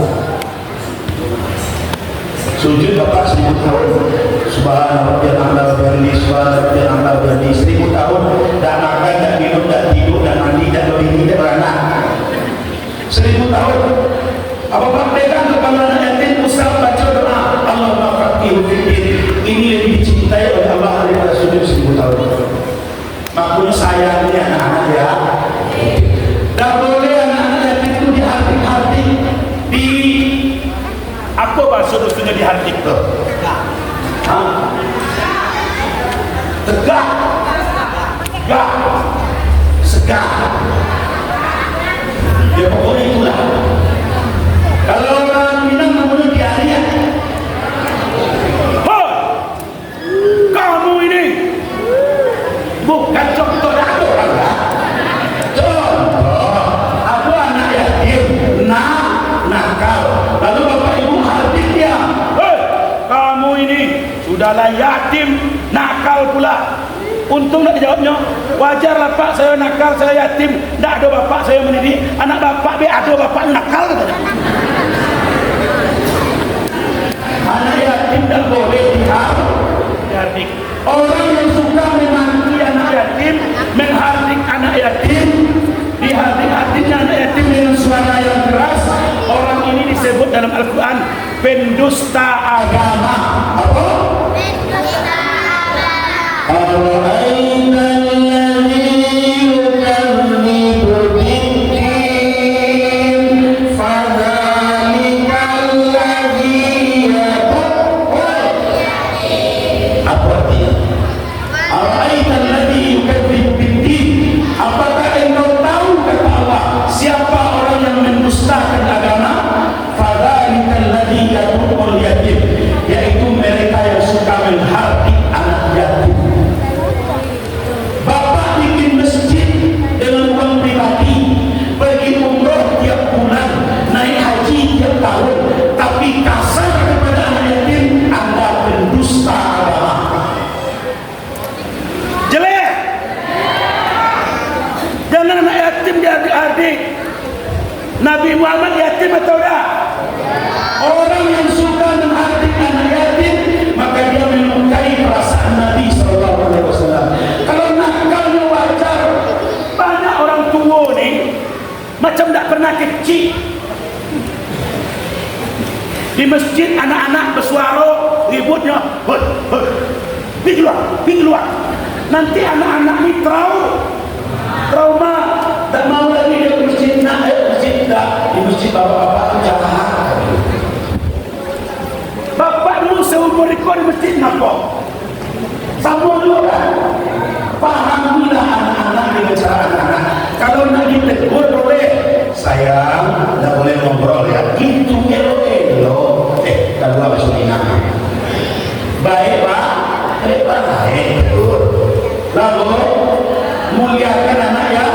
Sujud Bapak 1000 tahun. Subhanallah rabbiyal a'la wa bihamdihi, subhanallah rabbiyal a'la wa bihamdihi. 1000 tahun tak makan, tak minum, tak tidur, tak mandi, tak berbini, tak beranak. 1000 tahun. Apa pegang kepala anak yatim, usap baca doa Allahumma faqihu fiddin. Ini lebih dicintai oleh Allah daripada sujud 1000 tahun. Makanya sayangnya anak-anak ya. Tak boleh anak-anak yatim itu dihardik-hardik, di Apa bahasa dosunya dihardik tuh? tegak, tegak, segak. Ya pokoknya itulah. Kalau orang Minang namanya diariak. Hoi! Kamu ini Bukan contoh datu orang. Contoh, aku anak yatim, nakal. Lalu bapak ibu hardik dia. hei, kamu ini sudahlah yatim, nakal pula. Untung tak dijawabnya. Wajarlah Pak, saya nakal, saya yatim, tak ada bapak saya mendidik. Anak bapak be ada bapak nakal katanya. Anak yatim tak boleh Dihardik. orang yang suka memaki anak yatim, Menghardik anak yatim, dihardik-hardiknya anak yatim dengan suara yang keras. Orang ini disebut dalam Al-Quran pendusta agama. apa? Ar-ra'aina alladhi yukadzibu bid-din fadhalika alladhi apa artinya? Ar-ra'aina alladhi yukadzibu bid-din. Apakah engkau tahu kata Allah siapa orang yang mendustakan agama? Fadhalika alladhi yad'ul yatim, yaitu mereka yang suka menghardik anak yatim. Bapak bikin masjid dengan uang pribadi, pergi umroh tiap bulan, naik haji tiap tahun, tapi kasar kepada anak yatim, Anda pendusta agama. Jelek. Jangan anak yatim dihardik-hardik. Nabi Muhammad yatim atau tak? Orang yang suka menghardik anak yatim, maka dia melukai perasaan Nabi SAW. Kalau nakalnya wajar, Banyak orang tua ni macam tak pernah kecil. Di masjid anak-anak bersuara ributnya, hoi, hoi, pergi keluar, pergi keluar. Nanti anak-anak ni trauma, tak mau lagi dia ke masjid, nak masjid tak, di masjid bapak-bapak itu jahat. bapak dulu seumur ikut di masjid nampak. Sama dulu kan? Pahamilah anak-anak dengan cara anak-anak. Kalau nak ditegur boleh, sayang, tak boleh ngobrol ya. Itu elok-elok. Kalau masuk ingat. Baik pak, baik betul. Lalu muliakan anak ya.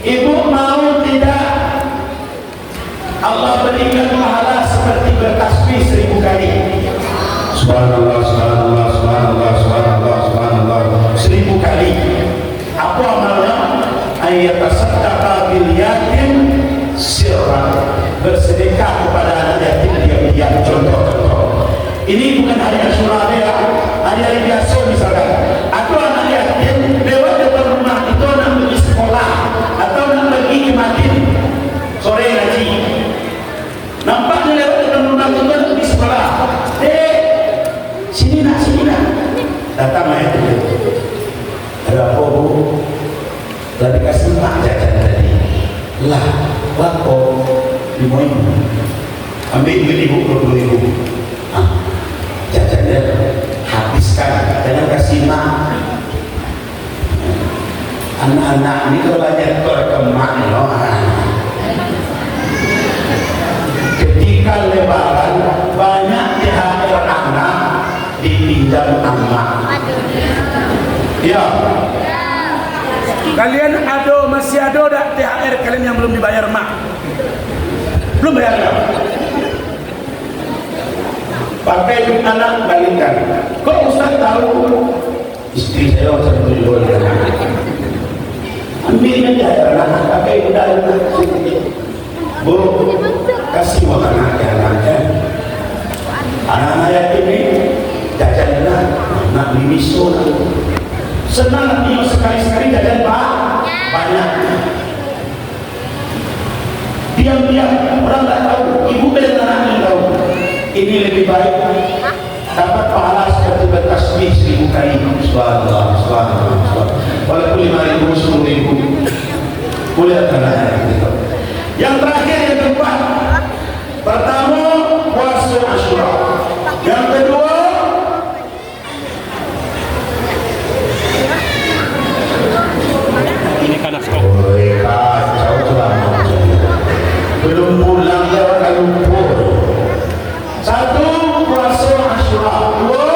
Ibu mau tidak Allah berikan pahala seperti bertasbih 1000 kali. Subhanallah, subhanallah, subhanallah, subhanallah, subhanallah 1000 kali. Apa amalnya? Ayat tasaddaqa bil yatim sirran, bersedekah kepada anak yatim diam-diam. Contoh-contoh. Ini bukan hari Asyura ya, hari-hari biasa misalkan. Atau anak yatim lewat depan rumah itu nak pergi sekolah atau nak pergi ke masjid sore ngaji. Nampaknya lewat depan rumah itu nak pergi sekolah. Sini nak. Datang ayat itu. Wako limoin, ambil duit ibu 20.000. Jajannya habiskan, jangan kasih mak. Anak-anak ini kalau nyetor ke mak loh. Ketika lebaran banyak THR anak dipinjam anak. Ya. Kalian masih ada THR kalian yang belum dibayar mak? Belum bayar ya? Pakai duit anak balikkan. Kok Ustaz tahu? Istri saya Ustaz dulu ya. Ambil aja anak, pakai udah anak. Bu, kasih makan anak-anaknya. Anak-anak yatim ini jajanlah, nak beli miso. Senang dia sekali-sekali jajan banyak. Diam-diam orang tak tahu, ibu dan anaknya tahu. Ini lebih baik dapat pahala seperti bertasbih 1000 kali. Subhanallah, subhanallah, subhanallah. Walaupun 5.000, 10.000. Boleh anak-anak kita. Yang terakhir yang keempat, pertama puasa Asyura. Yang kedua Ini kan askop. kacau selama belum pulang ya orang lumpur. Satu, puasa Asyura. Dua,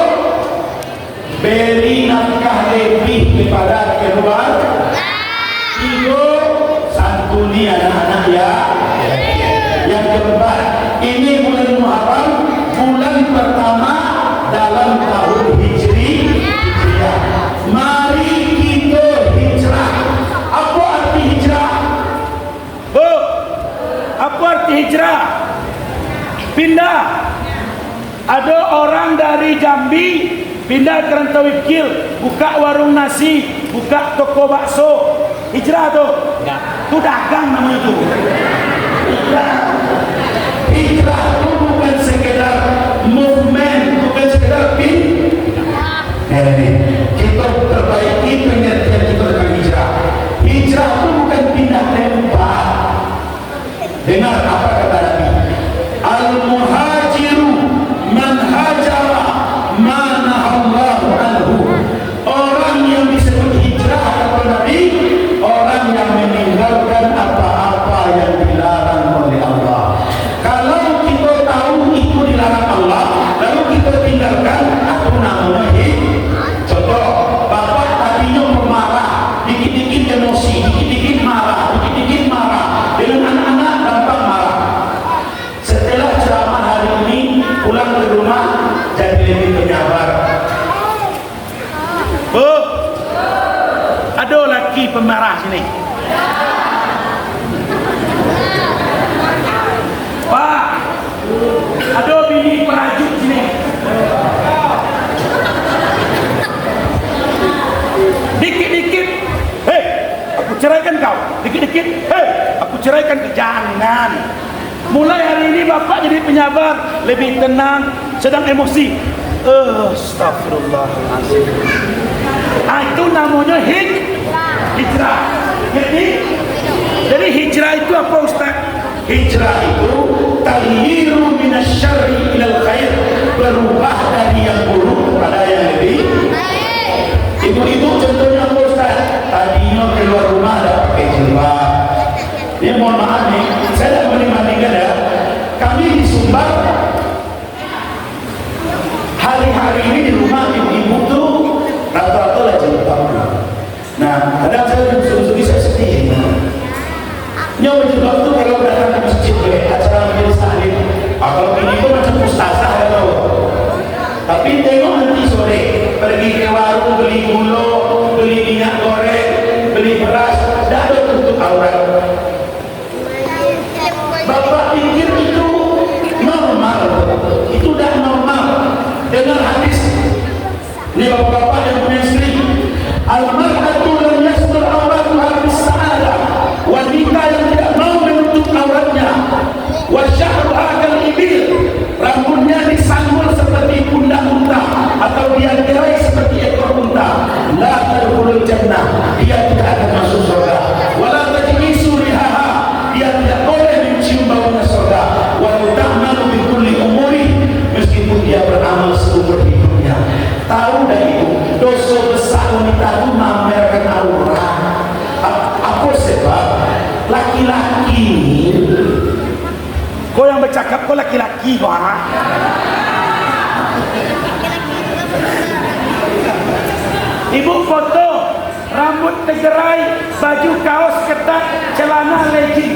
beri nafkah lebih kepada keluar. Tiga, santuni anak-anak ya. Yang keempat, ini bulan Muharram, bulan pertama dalam tahun Hijriah. Mari kita hijrah. Apa arti hijrah? Bu, apa arti hijrah? Pindah. Ada orang dari Jambi pindah ke Rantauikil, buka warung nasi, buka toko bakso. Hijrah tuh. Itu dagang namanya tuh. Hijrah itu bukan sekedar movement, bukan sekedar kita perbaiki pengertian kita tentang hijrah. Hijrah itu bukan pindah tempat. Dengar apa kata Nabi? Al-muhajiru man hajara ma nahallahu anhu. Orang yang disebut hijrah kata Nabi, orang yang meninggalkan apa-apa yang dilarang oleh Allah. Kalau kita tahu itu dilarang Allah, lalu kita tinggalkan, itu namanya contoh, bapak tadinya pemarah, dikit-dikit emosi, dikit-dikit marah, dikit-dikit marah. Dengan anak-anak gampang marah. Setelah ceramah hari ini, pulang ke rumah jadi lebih penyabar. Bu, ada laki pemarah sini. Pak, ada bini perajuk sini. Dikit-dikit, hei, aku ceraikan kau. Dikit-dikit, hei, aku ceraikan kau. Jangan. Mulai hari ini bapak jadi penyabar, lebih tenang, sedang emosi. Astagfirullahaladzim. Itu namanya hijrah. Jadi hijrah itu apa Ustaz? Hijrah itu taghyiru minasyarri ilal khair, berubah dari yang buruk kepada yang lebih. Ibu-ibu contohnya apa Ustaz? Tadinya keluar rumah ada pakai jilbab. Ini mohon maaf nih, saya tidak membandingkan ya. Kami di Sumbar hari-hari ini di rumah ibu-ibu tuh rata-rata lah jilbab. Nah, kadang saya bisa sedih. Nyawa jilbab tuh kalau datang ke masjid ke acara majelis taklim, kalau ini tuh macam ustazah ya tahu. Tapi tengok nanti sore pergi ke warung beli gula, beli minyak goreng, beli beras, dah ada tutup aurat. Bapak pikir itu normal, itu dah normal. Dengar hadis, ini bapak-bapak yang punya istri, al-mar'atu lam yastur auratuha bis-sa'adah. Wanita yang tidak mau menutup auratnya, wa syahruha kal-ibil, rambutnya disanggul seperti pundak unta atau dia gerai seperti ekor unta, la tadkhulul jannah, dia tidak akan masuk surga. Wala tajlisu rihaha, dia tidak boleh laki-laki, kau yang bercakap kau laki-laki kau ha? Ibu foto rambut tegerai, baju kaos ketat, celana legging,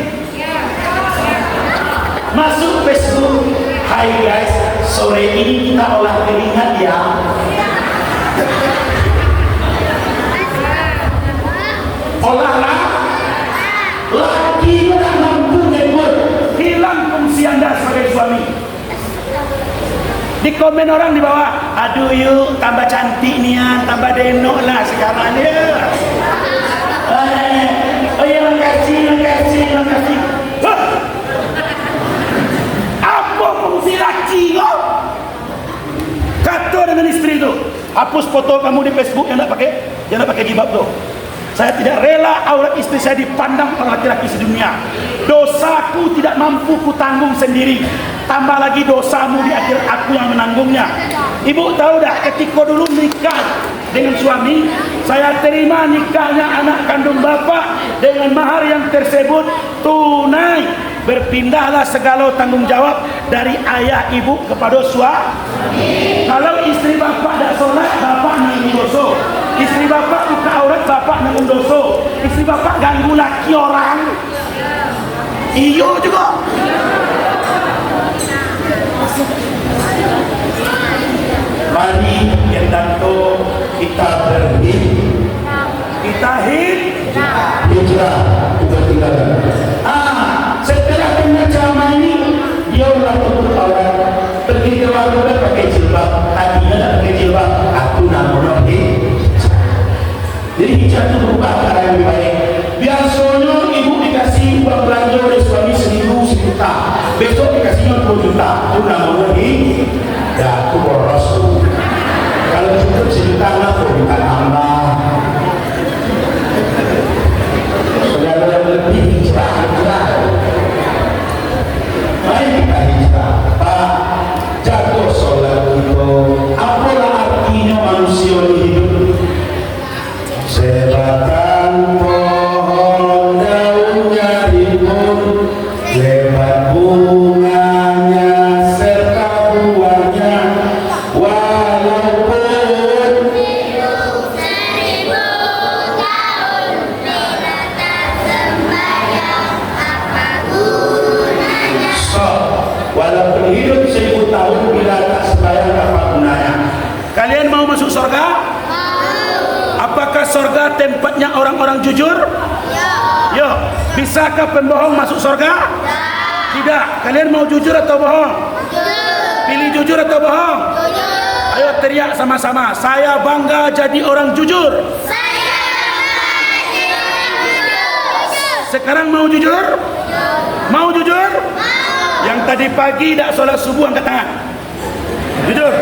masuk Facebook. Hai guys, sore ini kita olah keringat ya. Olahlah, laki tidak mampu ngebut, hilang fungsi anda sebagai suami. Di komen orang di bawah, aduh yuk tambah cantik nian, tambah denok lah sekarang ya. Oh ya makasih. Apa fungsi laki kau? Kata dengan istri itu, hapus foto kamu di Facebook yang nak pakai jilbab tu. Saya tidak rela aurat istri saya dipandang oleh laki-laki sedunia. Dosaku tidak mampu ku tanggung sendiri. Tambah lagi dosamu di akhir aku yang menanggungnya. Ibu tahu dah, ketika dulu nikah dengan suami, saya terima nikahnya anak kandung bapak dengan mahar yang tersebut tunai. Berpindahlah segala tanggung jawab dari ayah ibu kepada suami. Kalau istri bapak tak solat, bapak nanggung dosa. Istri bapak buka aurat, bapak nanggung dosa. Istri bapak ganggu laki orang, iyo juga. Mari kita hijrah kita tinggalkan. Setelah kena ceramah ini, dia ulang tutup aurat, pergi ke warung pakai jilbab. Tadinya tak pakai jilbab, aku nak monok jadi hijrah itu berubah ke arah yang lebih baik. Biasanya ibu dikasih uang belanja oleh suami 1.000 juta, besok dikasihnya 20 juta. Aku nak monok dah aku boros. Kalau cukup 1 juta aku minta tambah. Saudara lebih hijrah. Mari kita hijrah. Pak, jago sholat itu. Apalah artinya manusia hidup? Sebatang pohon daunnya rimbun, lebat bunganya serta buahnya, walaupun hidup 1000 tahun bila tak sembahyang, apa gunanya? Walaupun hidup 1000 tahun bila tak sembahyang, apa gunanya? Kalian mau masuk surga? Apakah surga tempatnya orang-orang jujur? Ya. Bisakah pembohong masuk surga? Tidak. Kalian mau jujur atau bohong? Pilih jujur atau bohong? Ayo teriak sama-sama. Saya bangga jadi orang jujur. Sekarang mau jujur? Mau jujur? Yang tadi pagi tak solat subuh angkat tangan. Jujur.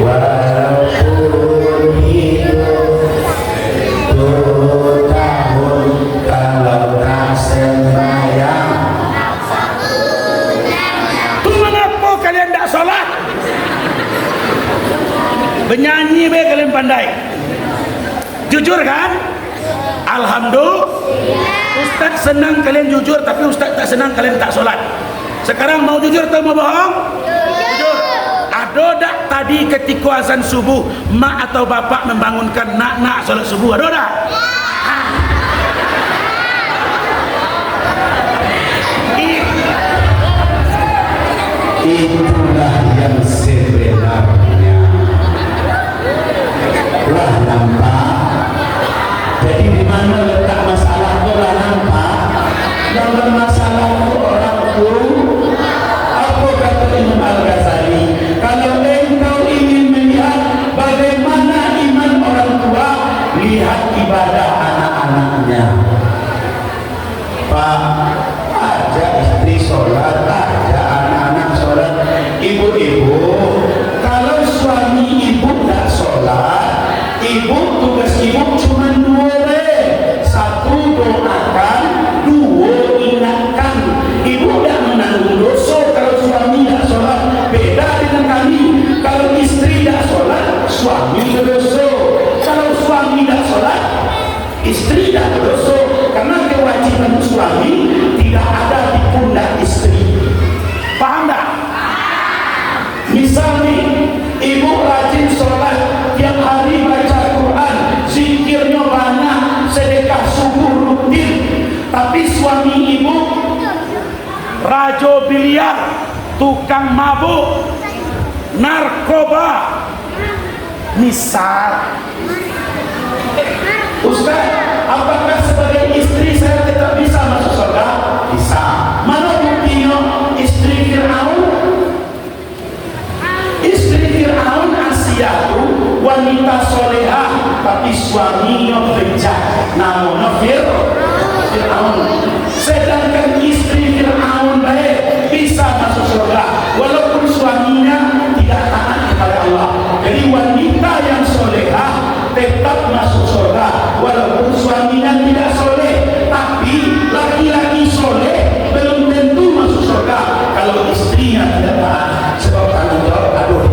Walaupun hidup 10 tahun kalau tak sembahyang, tu mengapa kalian tak solat? Bernyanyi be kalian pandai. Jujur kan? Alhamdulillah. Ustaz senang kalian jujur, tapi Ustaz tak senang kalian tak solat. Sekarang mau jujur atau mau bohong? Jujur. Ada tak tadi ketika azan subuh mak atau bapak membangunkan nak solat subuh? Ada tak? Itulah yang sebenarnya. Lah nampak. Jadi di mana letak masalah itu lah nampak. Yang bermasalah itu orang itu. Apa kata Imam Al-Ghazali? Kalau engkau ingin melihat bagaimana iman orang tua, lihat ibadah anak-anaknya. Pak, aja istri sholat, aja anak-anak sholat. tukang mabuk, narkoba. Misal, Ustaz, apakah sebagai istri saya tetap bisa masuk surga? Bisa. Mana buktinya? Istri Fir'aun, Asia itu wanita solehah, tapi suaminya bejat, namanya Fir'aun. Sedangkan istri Fir'aun baik, bisa masuk surga walaupun suaminya tidak taat kepada Allah. Jadi wanita yang solehah tetap masuk surga walaupun suaminya tidak soleh. Tapi laki-laki soleh belum tentu masuk surga kalau istrinya tidak taat, sebab tanggung jawab aduh.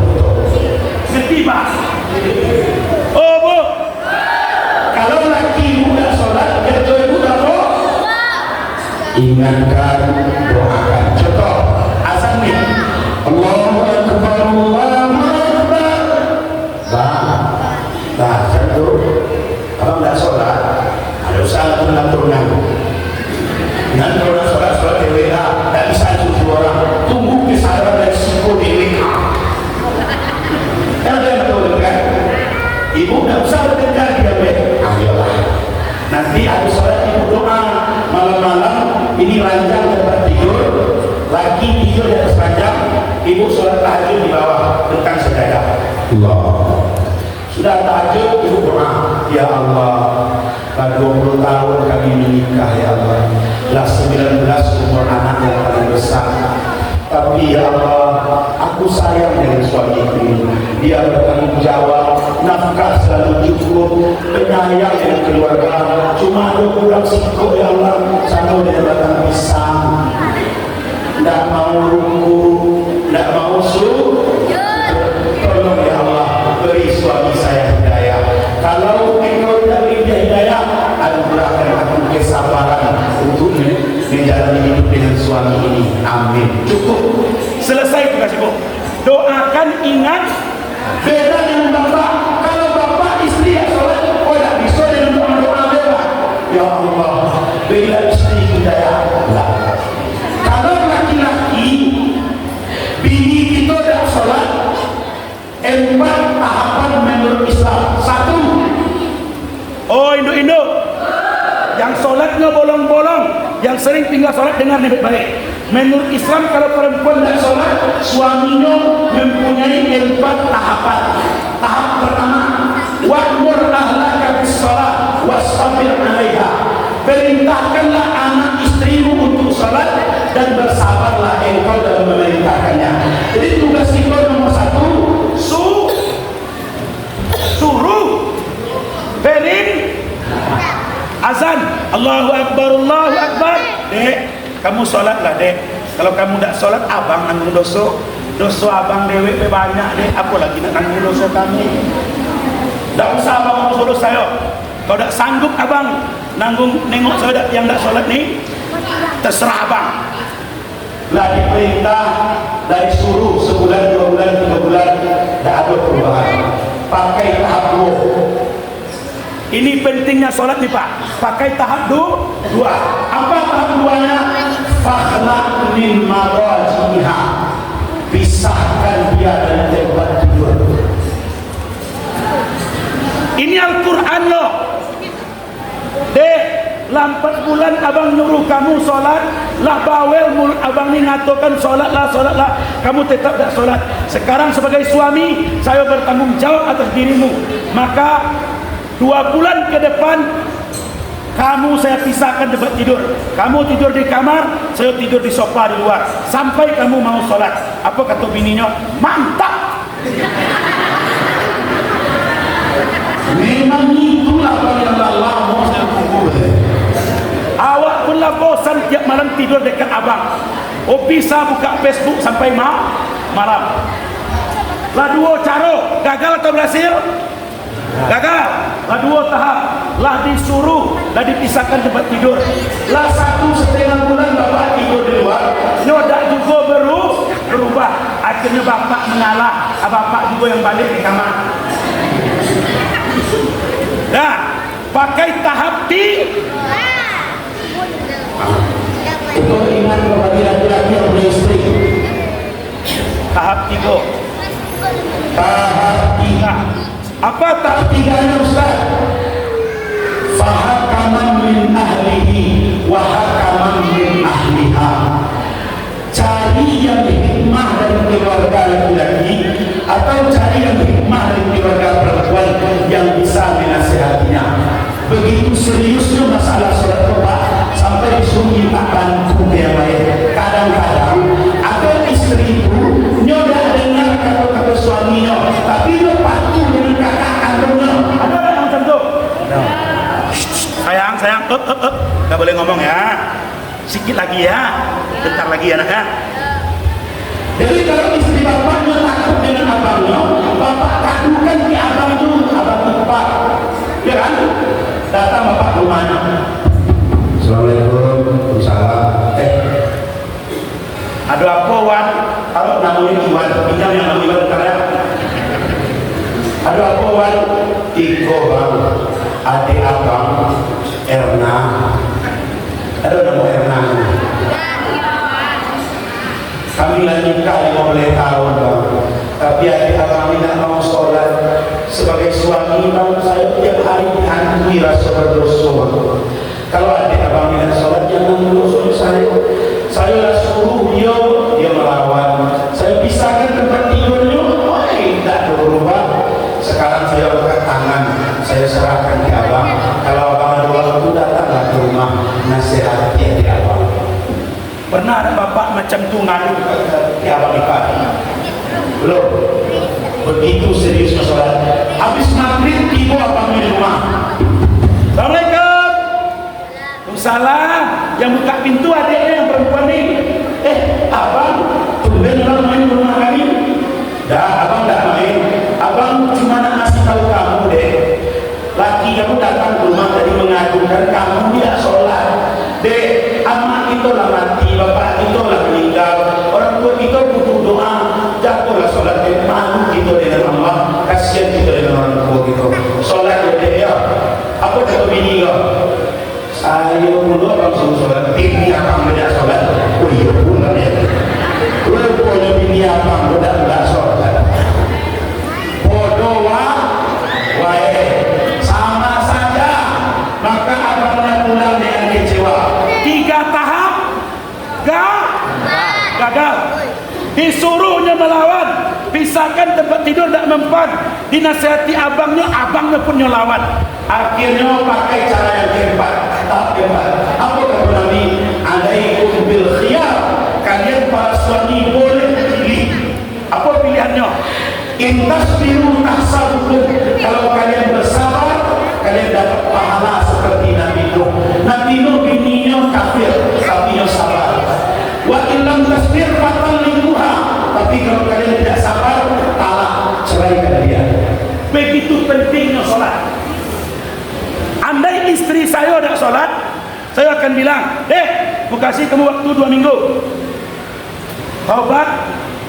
ngerti Pak? Oh Bu, Kalau laki muda sholat, kerja ibu apa? Ingatkan, doakan. Contoh, azan nih. Allahu Akbar, Allahu Akbar. Bah, satu. Abang tak sholat, ada usaha turun-turunan. Nanti orang sholat di WA, tak bisa suruh orang. Tunggu kesadaran dari siku di WA. Kan ada yang betul kan? Ibu tak usah bekerja dia ayolah. Nanti habis sholat ibu doa malam-malam ini ranjang tempat tidur, lagi tidur di atas ranjang, ibu sholat tahajud di bawah dekat sejadah. Allah. Sudah tahajud ibu doa, ya Allah, dah 20 tahun kami menikah ya Allah, dah 19 umur anak yang paling besar. Tapi ya Allah, aku sayang dengan suamiku ini. Dia bertanggung jawab, nafkah selalu cukup, penyayang dengan keluarga. Cuma ada kurang sikap ya Allah, sama dia batang pisang. Tidak mau ruku, tidak mau tolong ya Allah, beri suami saya hidayah. Kalau engkau tidak beri hidayah, anugerahkan aku kesabaran untuk menjalani hidup dengan suami ini. Amin. Cukup. selesai tugas ibu. Doakan, ingat. Beda dengan bapak. Kalau bapak istri yang sholat, oh tidak bisa dengan doa-doa beda. Ya Allah, berilah istri hidayah. Kalau laki-laki, bini kita tidak sholat, 4 tahapan menurut Islam. 1. Oh induk-induk, yang sholatnya bolong-bolong, yang sering tinggal sholat, dengar nih baik-baik. Menurut Islam kalau perempuan tidak sholat, suaminya mempunyai 4 tahapan. Tahap pertama, wa'mur ahlaka bis-shalah wastabir 'alaiha. Perintahkanlah anak istrimu untuk sholat dan bersabarlah engkau dalam memerintahkannya. Jadi tugas kita nomor 1, suruh. Berin azan, Allahu Akbar, Allahu Akbar. Dek, kamu sholatlah dek. Kalau kamu tidak sholat, abang nanggung dosa abang dewek banyak dek. Apa lagi nak nanggung dosa kami? Tak usah abang nanggung dosa saya. Kalau tak sanggup abang nanggung nengok saya yang tak sholat ni, terserah abang. Lah diperintah dari suruh sebulan, 2 bulan, 3 bulan, tak ada perubahan. Pakai tahap 2. Ini pentingnya sholat nih Pak. Pakai tahap 2. Apa tahap 2-nya? Fakhlaq min madajiha. Pisahkan dia dari tempat tidur. Ini Al-Quran loh. Dek, lah 4 bulan abang nyuruh kamu sholat, lah bawel mulut abang ni ngatakan sholatlah, kamu tetap tak sholat. Sekarang sebagai suami, saya bertanggung jawab atas dirimu. Maka 2 bulan ke depan, kamu saya pisahkan tempat tidur. Kamu tidur di kamar, saya tidur di sofa di luar. Sampai kamu mau sholat. Apa kata bininya? Mantap. Memang itulah yang Allah mau saya kubur. Awak pula bosan tiap malam tidur dekat abang. Oh bisa buka Facebook sampai malam. Lah 2 cara, gagal atau berhasil? Gagal. Lah 2 tahap, lah disuruh, lah dipisahkan tempat tidur. Lah 1,5 bulan bapak tidur di luar. Nyodak juga berubah. Akhirnya bapak mengalah, bapak juga yang balik di kamar. Dah, pakai tahap Itu ingat kepada laki-laki yang punya istri. Tahap 3. Tahap 3. Apa tahap 3-nya Ustaz? Fahakaman min ahlihi wa hakaman min ahliha. Cari yang hikmah dari keluarga laki-laki atau cari yang hikmah dari keluarga perempuan yang bisa menasihatinya. Begitu seriusnya masalah sholat Pak sampai disuruh minta bantu yang baik. Kadang-kadang ada istri itu nyoda dengar kata-kata suaminya, tapi dia patuh dengan kakak kandungnya. ada yang macam tu? Sayang, nggak boleh ngomong ya. Sikit lagi ya, bentar lagi ya nak ya. Jadi kalau istri bapaknya takut dengan abangnya, bapak takutkan ke abang dulu, abang tempat, ya kan? Datang bapak rumahnya. Assalamualaikum, salam. Ada apa Wan? Kalau namanya Iwan, pinjam yang namanya Iwan bentar ya. Ada apa Wan? Iko bang, adik abang, Erna. Ada nama Erna. Kami lagi nikah 15 tahun bang, tapi adik abang tidak mau sholat. Sebagai suami bang, saya tiap hari dihantui rasa berdosa bang. Kalau adik abang tidak sholat, jangan menusuh saya. Saya suruh dia melawan. Saya pisahkan tempat tidurnya, tidak berubah. Sekarang saya angkat tangan, saya serahkan ke abang. Kalau abang ada waktu, datanglah ke rumah, nasihati adik abang. Pernah ada bapak macam tu ngadu ke abang ipar? Belum. Begitu seriusnya sholat. Habis maghrib tiba abang di rumah. Assalamualaikum. Salam. Yang buka pintu adiknya yang perempuan ni. Abang, tumben orang main ke rumah kami. Dah, abang dah main. Abang cuma nak ngasih tahu kamu deh. Laki kamu datang ke rumah tadi mengadukan kamu tidak sholat. Dek, amak kita lah mati, bapak kita lah meninggal, orang tua kita butuh doa, jatuhlah sholat. Malu kita dengan Allah, kasihan kita dengan orang tua kita. Sholat ya dek ya. Apa kata bini kau? Saya dulu abang suruh sholat, bini abang tidak sholat. Oh iya pula ya. Rupanya bini abang tidak sholat. Bodoh wae, sama saja. Maka abangnya pulang dengan kecewa. 3 tahap gagal. Disuruhnya melawan, pisahkan tempat tidur tak mempan, dinasihati abangnya pun lawan. Akhirnya pakai cara yang keempat. Tahap keempat. Apa kata Nabi? Alaikum bil khiyar. Kalian para suami boleh pilih. Apa pilihannya? In tasbiru tahsabukum. Kalau kalian bersabar, kalian dapat pahala seperti Nabi Nuh. Nabi Nuh bininya kafir, tapi dia sabar. Wa illam tasbir fatalliquha. Tapi kalau kalian tidak sabar, talak, ceraikan dia. Begitu pentingnya sholat. Andai istri saya tidak sholat, saya akan bilang, aku kasih kamu waktu 2 minggu. Taubat,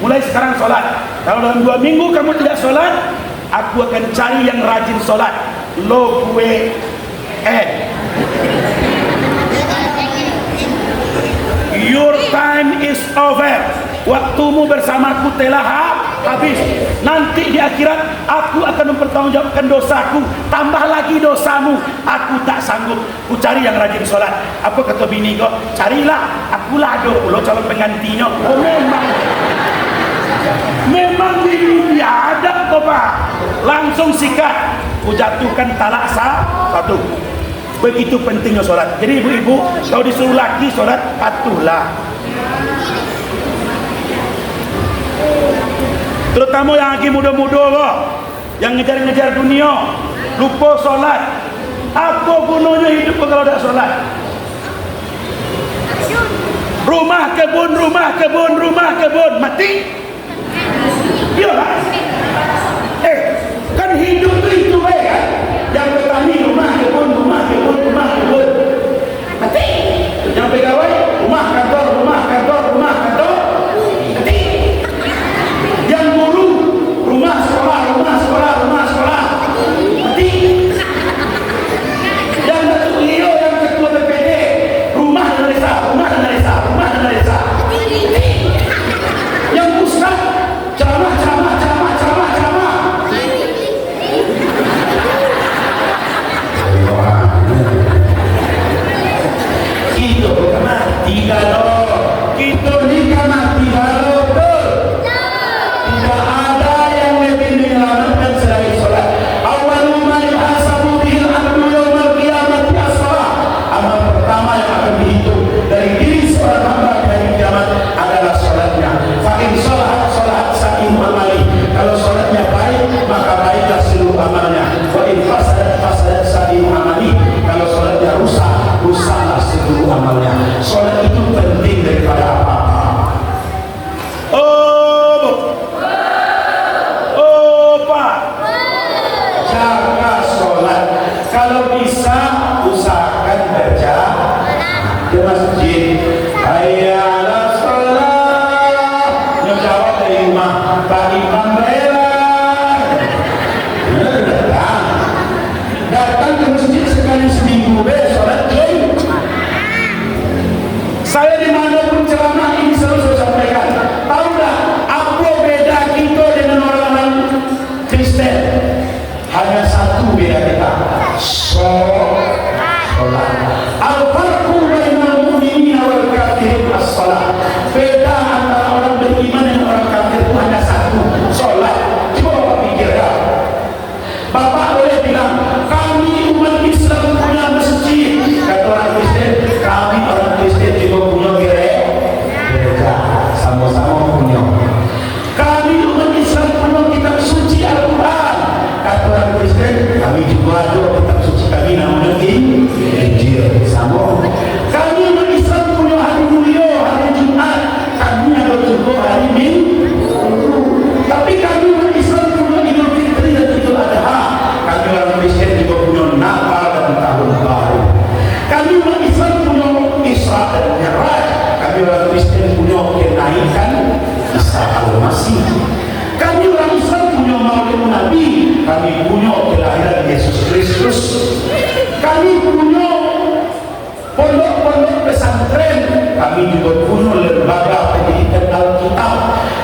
mulai sekarang sholat. Kalau dalam 2 minggu kamu tidak sholat, aku akan cari yang rajin sholat. Lo gue your time is over. Waktumu bersamaku telah habis. Nanti di akhirat aku akan mempertanggungjawabkan dosaku, tambah lagi dosamu. Aku tak sanggup. Ku cari yang rajin sholat. Apa kata bini kau? Carilah. Akulah ada pula calon penggantinya. Oh memang bini dia ada kau pak. Langsung sikat. Ku jatuhkan talak satu. Begitu pentingnya sholat. Jadi ibu-ibu, kalau disuruh laki sholat, patuhlah. Terutama yang lagi muda-muda kok, yang ngejar-ngejar dunia, lupa sholat. Apa gunanya hidup kalau tidak sholat? Rumah kebun, mati. Iyalah. Kan hidup itu kan? Yang petani rumah kebun, mati. Yang pegawai rumah kantor, mati. Yang guru rumah sekolah, mati. Yang ketua Leo, yang ketua BPD rumah dan desa, mati. Yang pusat hanya satu beda kita, sholat. Al-farqu bainal mu'minina wal kafirin as-shalah. Beda antara orang beriman dan orang kafir itu hanya satu, sholat. Coba Bapak pikirkan. Bapak boleh bilang, kami umat Islam punya masjid. Kata orang Kristen, kami orang Kristen juga punya gereja. Sama-sama punya. Kami umat Islam punya kitab suci Al-Quran. Kata orang Kristen, kami juga ada kitab suci kami namanya Injil. Sama. Kami umat Islam punya hari mulia, hari Jumat. Kami ada juga hari Minggu. Tapi kami umat Islam punya Idul Fitri dan Idul Adha. Kami orang Kristen juga punya Natal dan Tahun Baru. Kami umat Islam punya Isra dan Mi'raj. Kami orang Kristen punya kenaikan Isa Al-Masih. Kami orang Islam punya Maulid Nabi. Kami punya kelahiran Yesus Kristus. Kami punya pondok-pondok pesantren. Kami juga punya lembaga pendidikan Alkitab.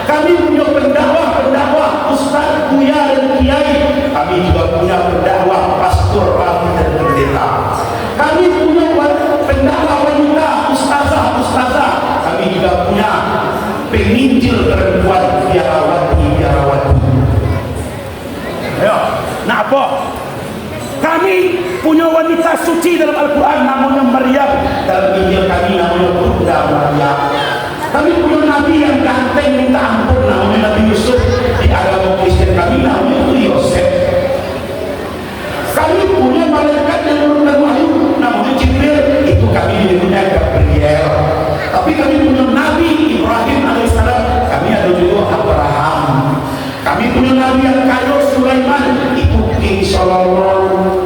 Kami punya pendakwah, ustaz, buya dan kiai. Kami juga punya pendakwah, pastor, rabi dan pendeta. Kami punya pendakwah wanita, ustazah. Kami juga punya penginjil perempuan, biarawati. Ayo, nah apa? Kami punya wanita suci dalam Al-Quran namanya Maryam. Dalam Injil kami namanya Bunda Maryam. Kami punya nabi yang ganteng minta ampun namanya Nabi Yusuf. Di agama Kristen kami namanya Yosef. Kami punya malaikat yang menurunkan wahyu namanya Jibril. Itu kami menyebutnya Gabriel. Tapi kami punya Nabi Ibrahim alaihissalam. Kami ada juga Abraham. Kami punya nabi yang kaya Sulaiman. Itu King Solomon.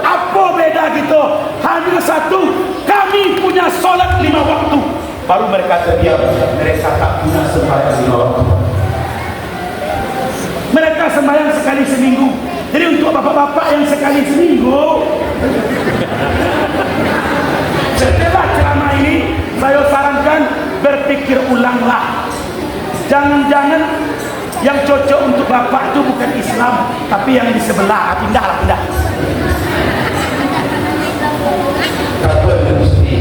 Apa beda gitu? Hanya satu, kami punya sholat 5 waktu. Baru mereka terdiam. Mereka tak punya sembahyang 5 waktu. Mereka sembahyang sekali seminggu. Jadi untuk bapak-bapak yang sekali seminggu, setelah ceramah ini saya sarankan berpikir ulanglah. Jangan-jangan yang cocok untuk bapak itu bukan Islam, tapi yang di sebelah. Pindahlah. Kata mesti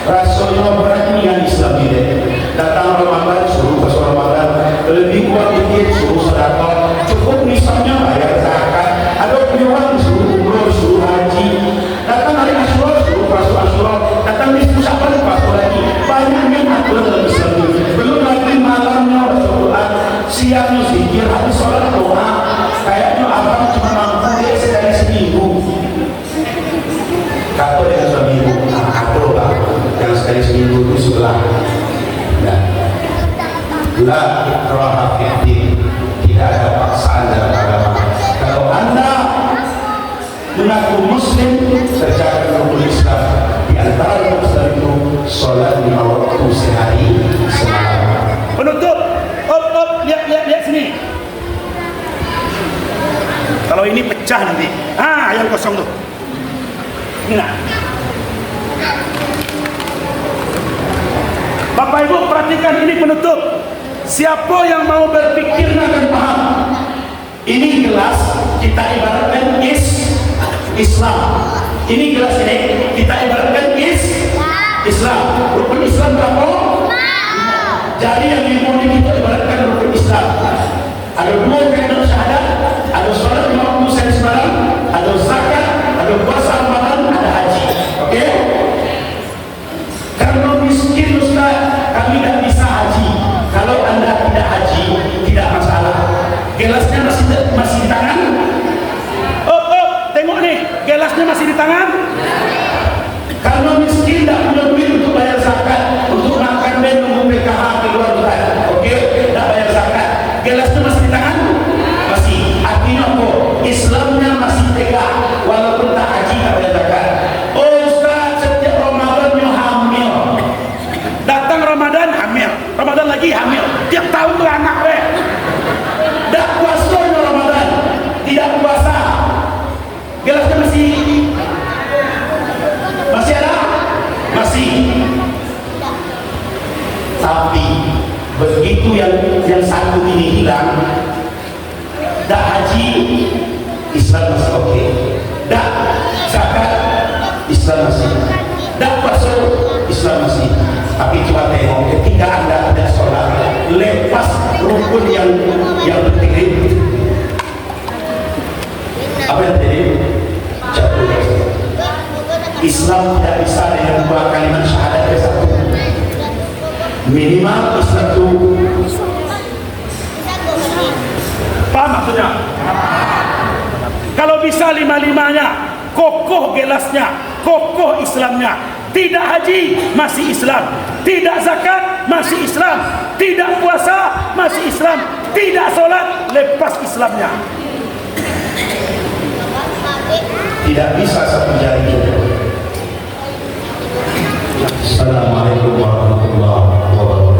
rasanya berani yang Islam ini. Datang Ramadan suruh pas Ramadan, lebih kuat dikit suruh sedekah. Cukup misalnya bayar zakat. Ada penyuruhan suruh umroh, suruh haji. Datang hari Asyura suruh pasal Asyura. Datang di Syawal pasal lagi. Banyaknya aturan dalam Islam ini. Belum lagi malamnya Rasulullah, siangnya zikir, habis sholat doa. Kayaknya abang cuma mampu dia sekali seminggu. Kata yang seminggu, kata bang, yang sekali seminggu itu sebelah. La ikraha fiddin, tidak ada paksaan dalam agama. Kalau anda mengaku Muslim, kerjakan rukun Islam. Di antara rukun Islam itu sholat 5 waktu sehari semalam. Penutup, lihat sini. Kalau ini pecah nanti. Yang kosong tuh. Ini nah. Bapak Ibu perhatikan ini penutup. Siapa yang mau berpikir akan paham. Ini gelas kita ibaratkan Islam. Ini gelas ini kita ibaratkan Islam. Rukun Islam berapa? Jadi yang dimulai kita ibaratkan rukun Islam. Ada 2 kalimat syahadat, ada sholat 5 waktu sehari semalam, ada zakat, ada puasa Ramadan, ada haji. Oke? Karena miskin Ustaz, kami tidak bisa haji. Kalau anda tidak haji, tidak masalah. Gelasnya masih di tangan. Tengok nih, gelasnya masih di tangan. Karena miskin tidak punya duit untuk bayar zakat, untuk makan dan nunggu PKH keluar bulan. Oke, tidak bayar zakat. Gelasnya masih di tangan? Masih. Artinya apa? Islamnya masih tegak, walaupun tak haji tak bayar zakat. Oh Ustaz, setiap Ramadan hamil. Datang Ramadan hamil, Ramadan lagi hamil. Tiap tahun tuh anak deh. Tak puasa Ramadan, tidak puasa. Gelasnya masih lepas rukun yang penting. Apa yang tadi? Islam tidak bisa dengan dua kalimat syahadat yang satu. Minimal Islam itu paham maksudnya? Kalau bisa lima-limanya, kokoh gelasnya, kokoh Islamnya. Tidak haji, masih Islam. Tidak zakat, masih Islam. Tidak puasa, masih Islam. Tidak sholat, lepas Islamnya. tidak bisa satu jari. Assalamualaikum warahmatullahi wabarakatuh.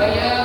Hasbi Allah,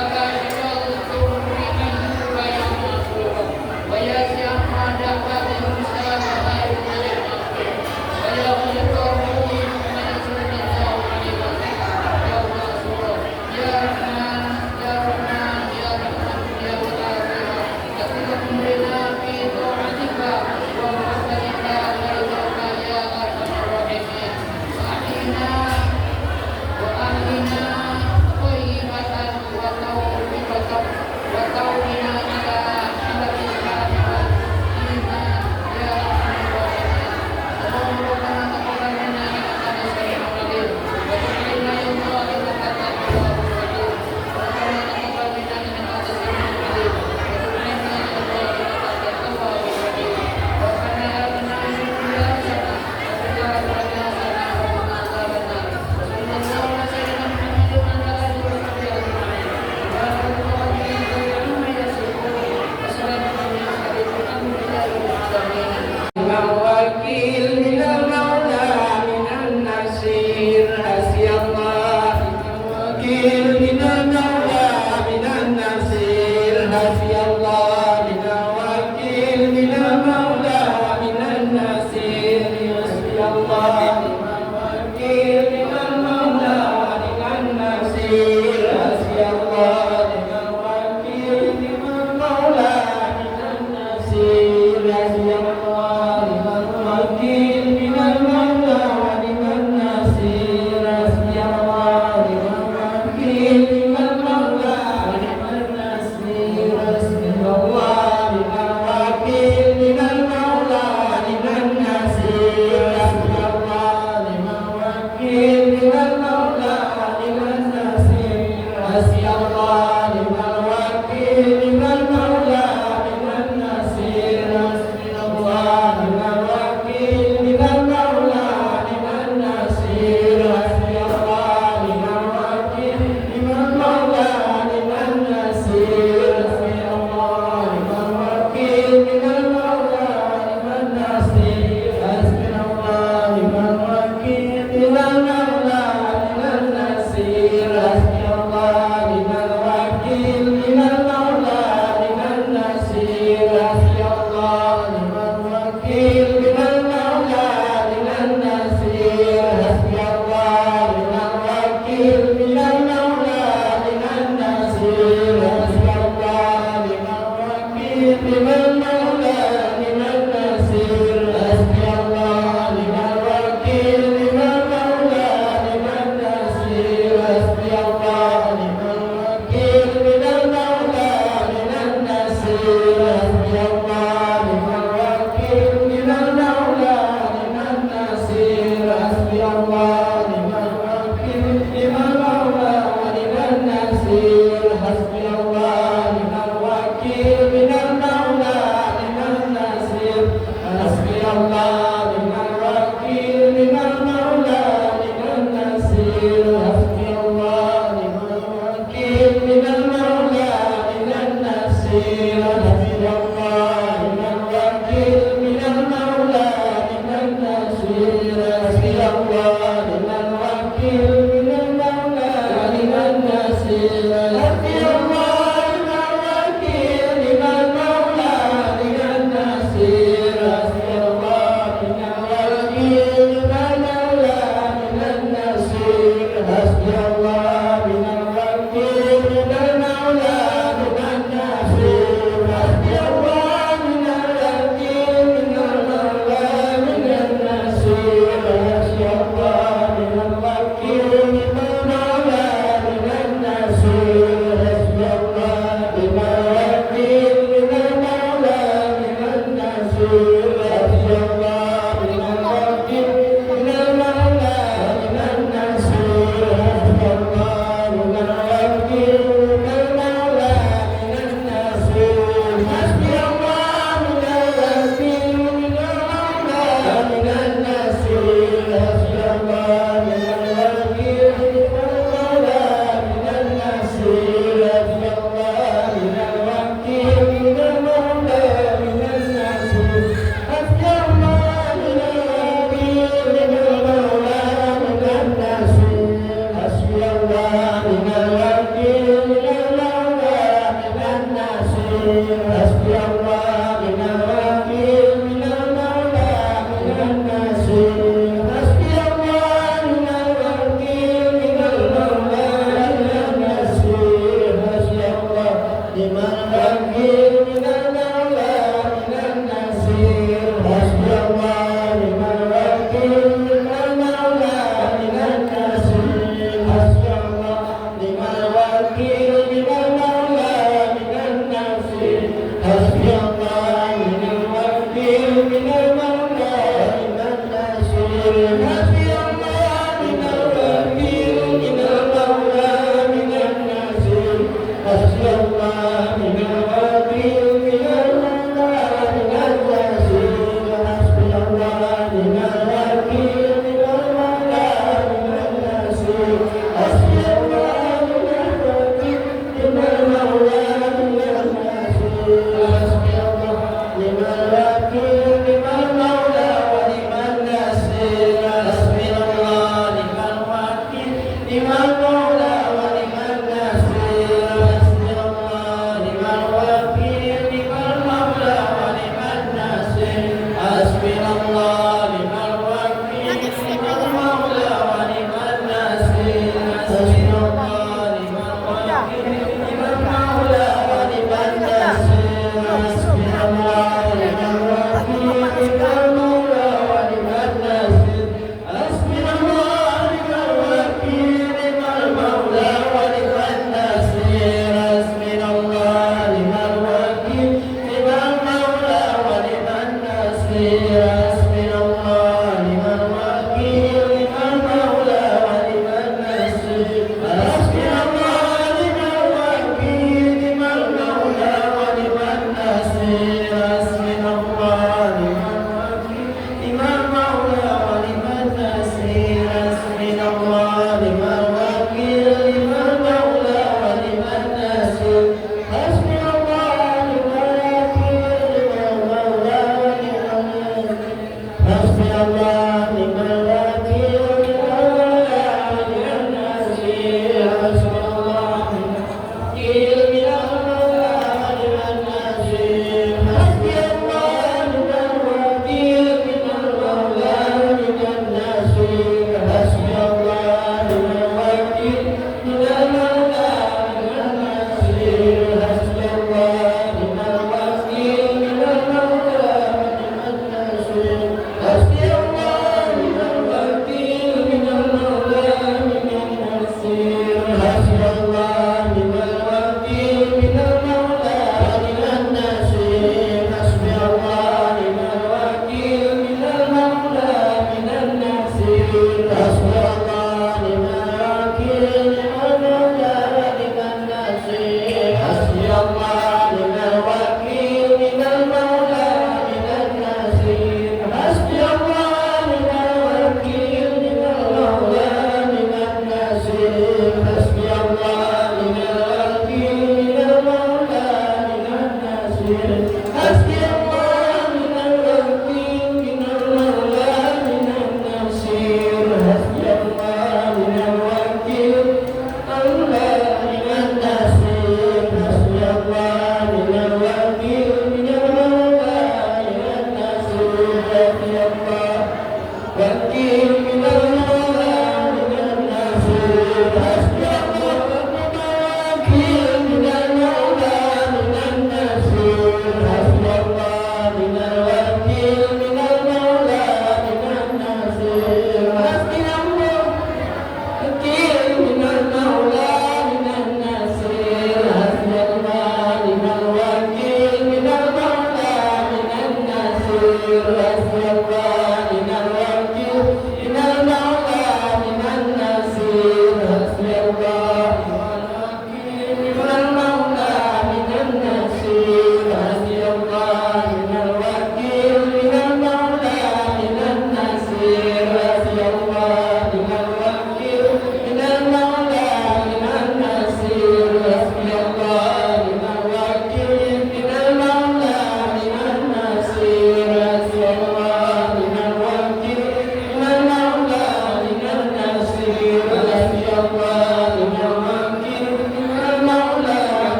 Hasbi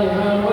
Allah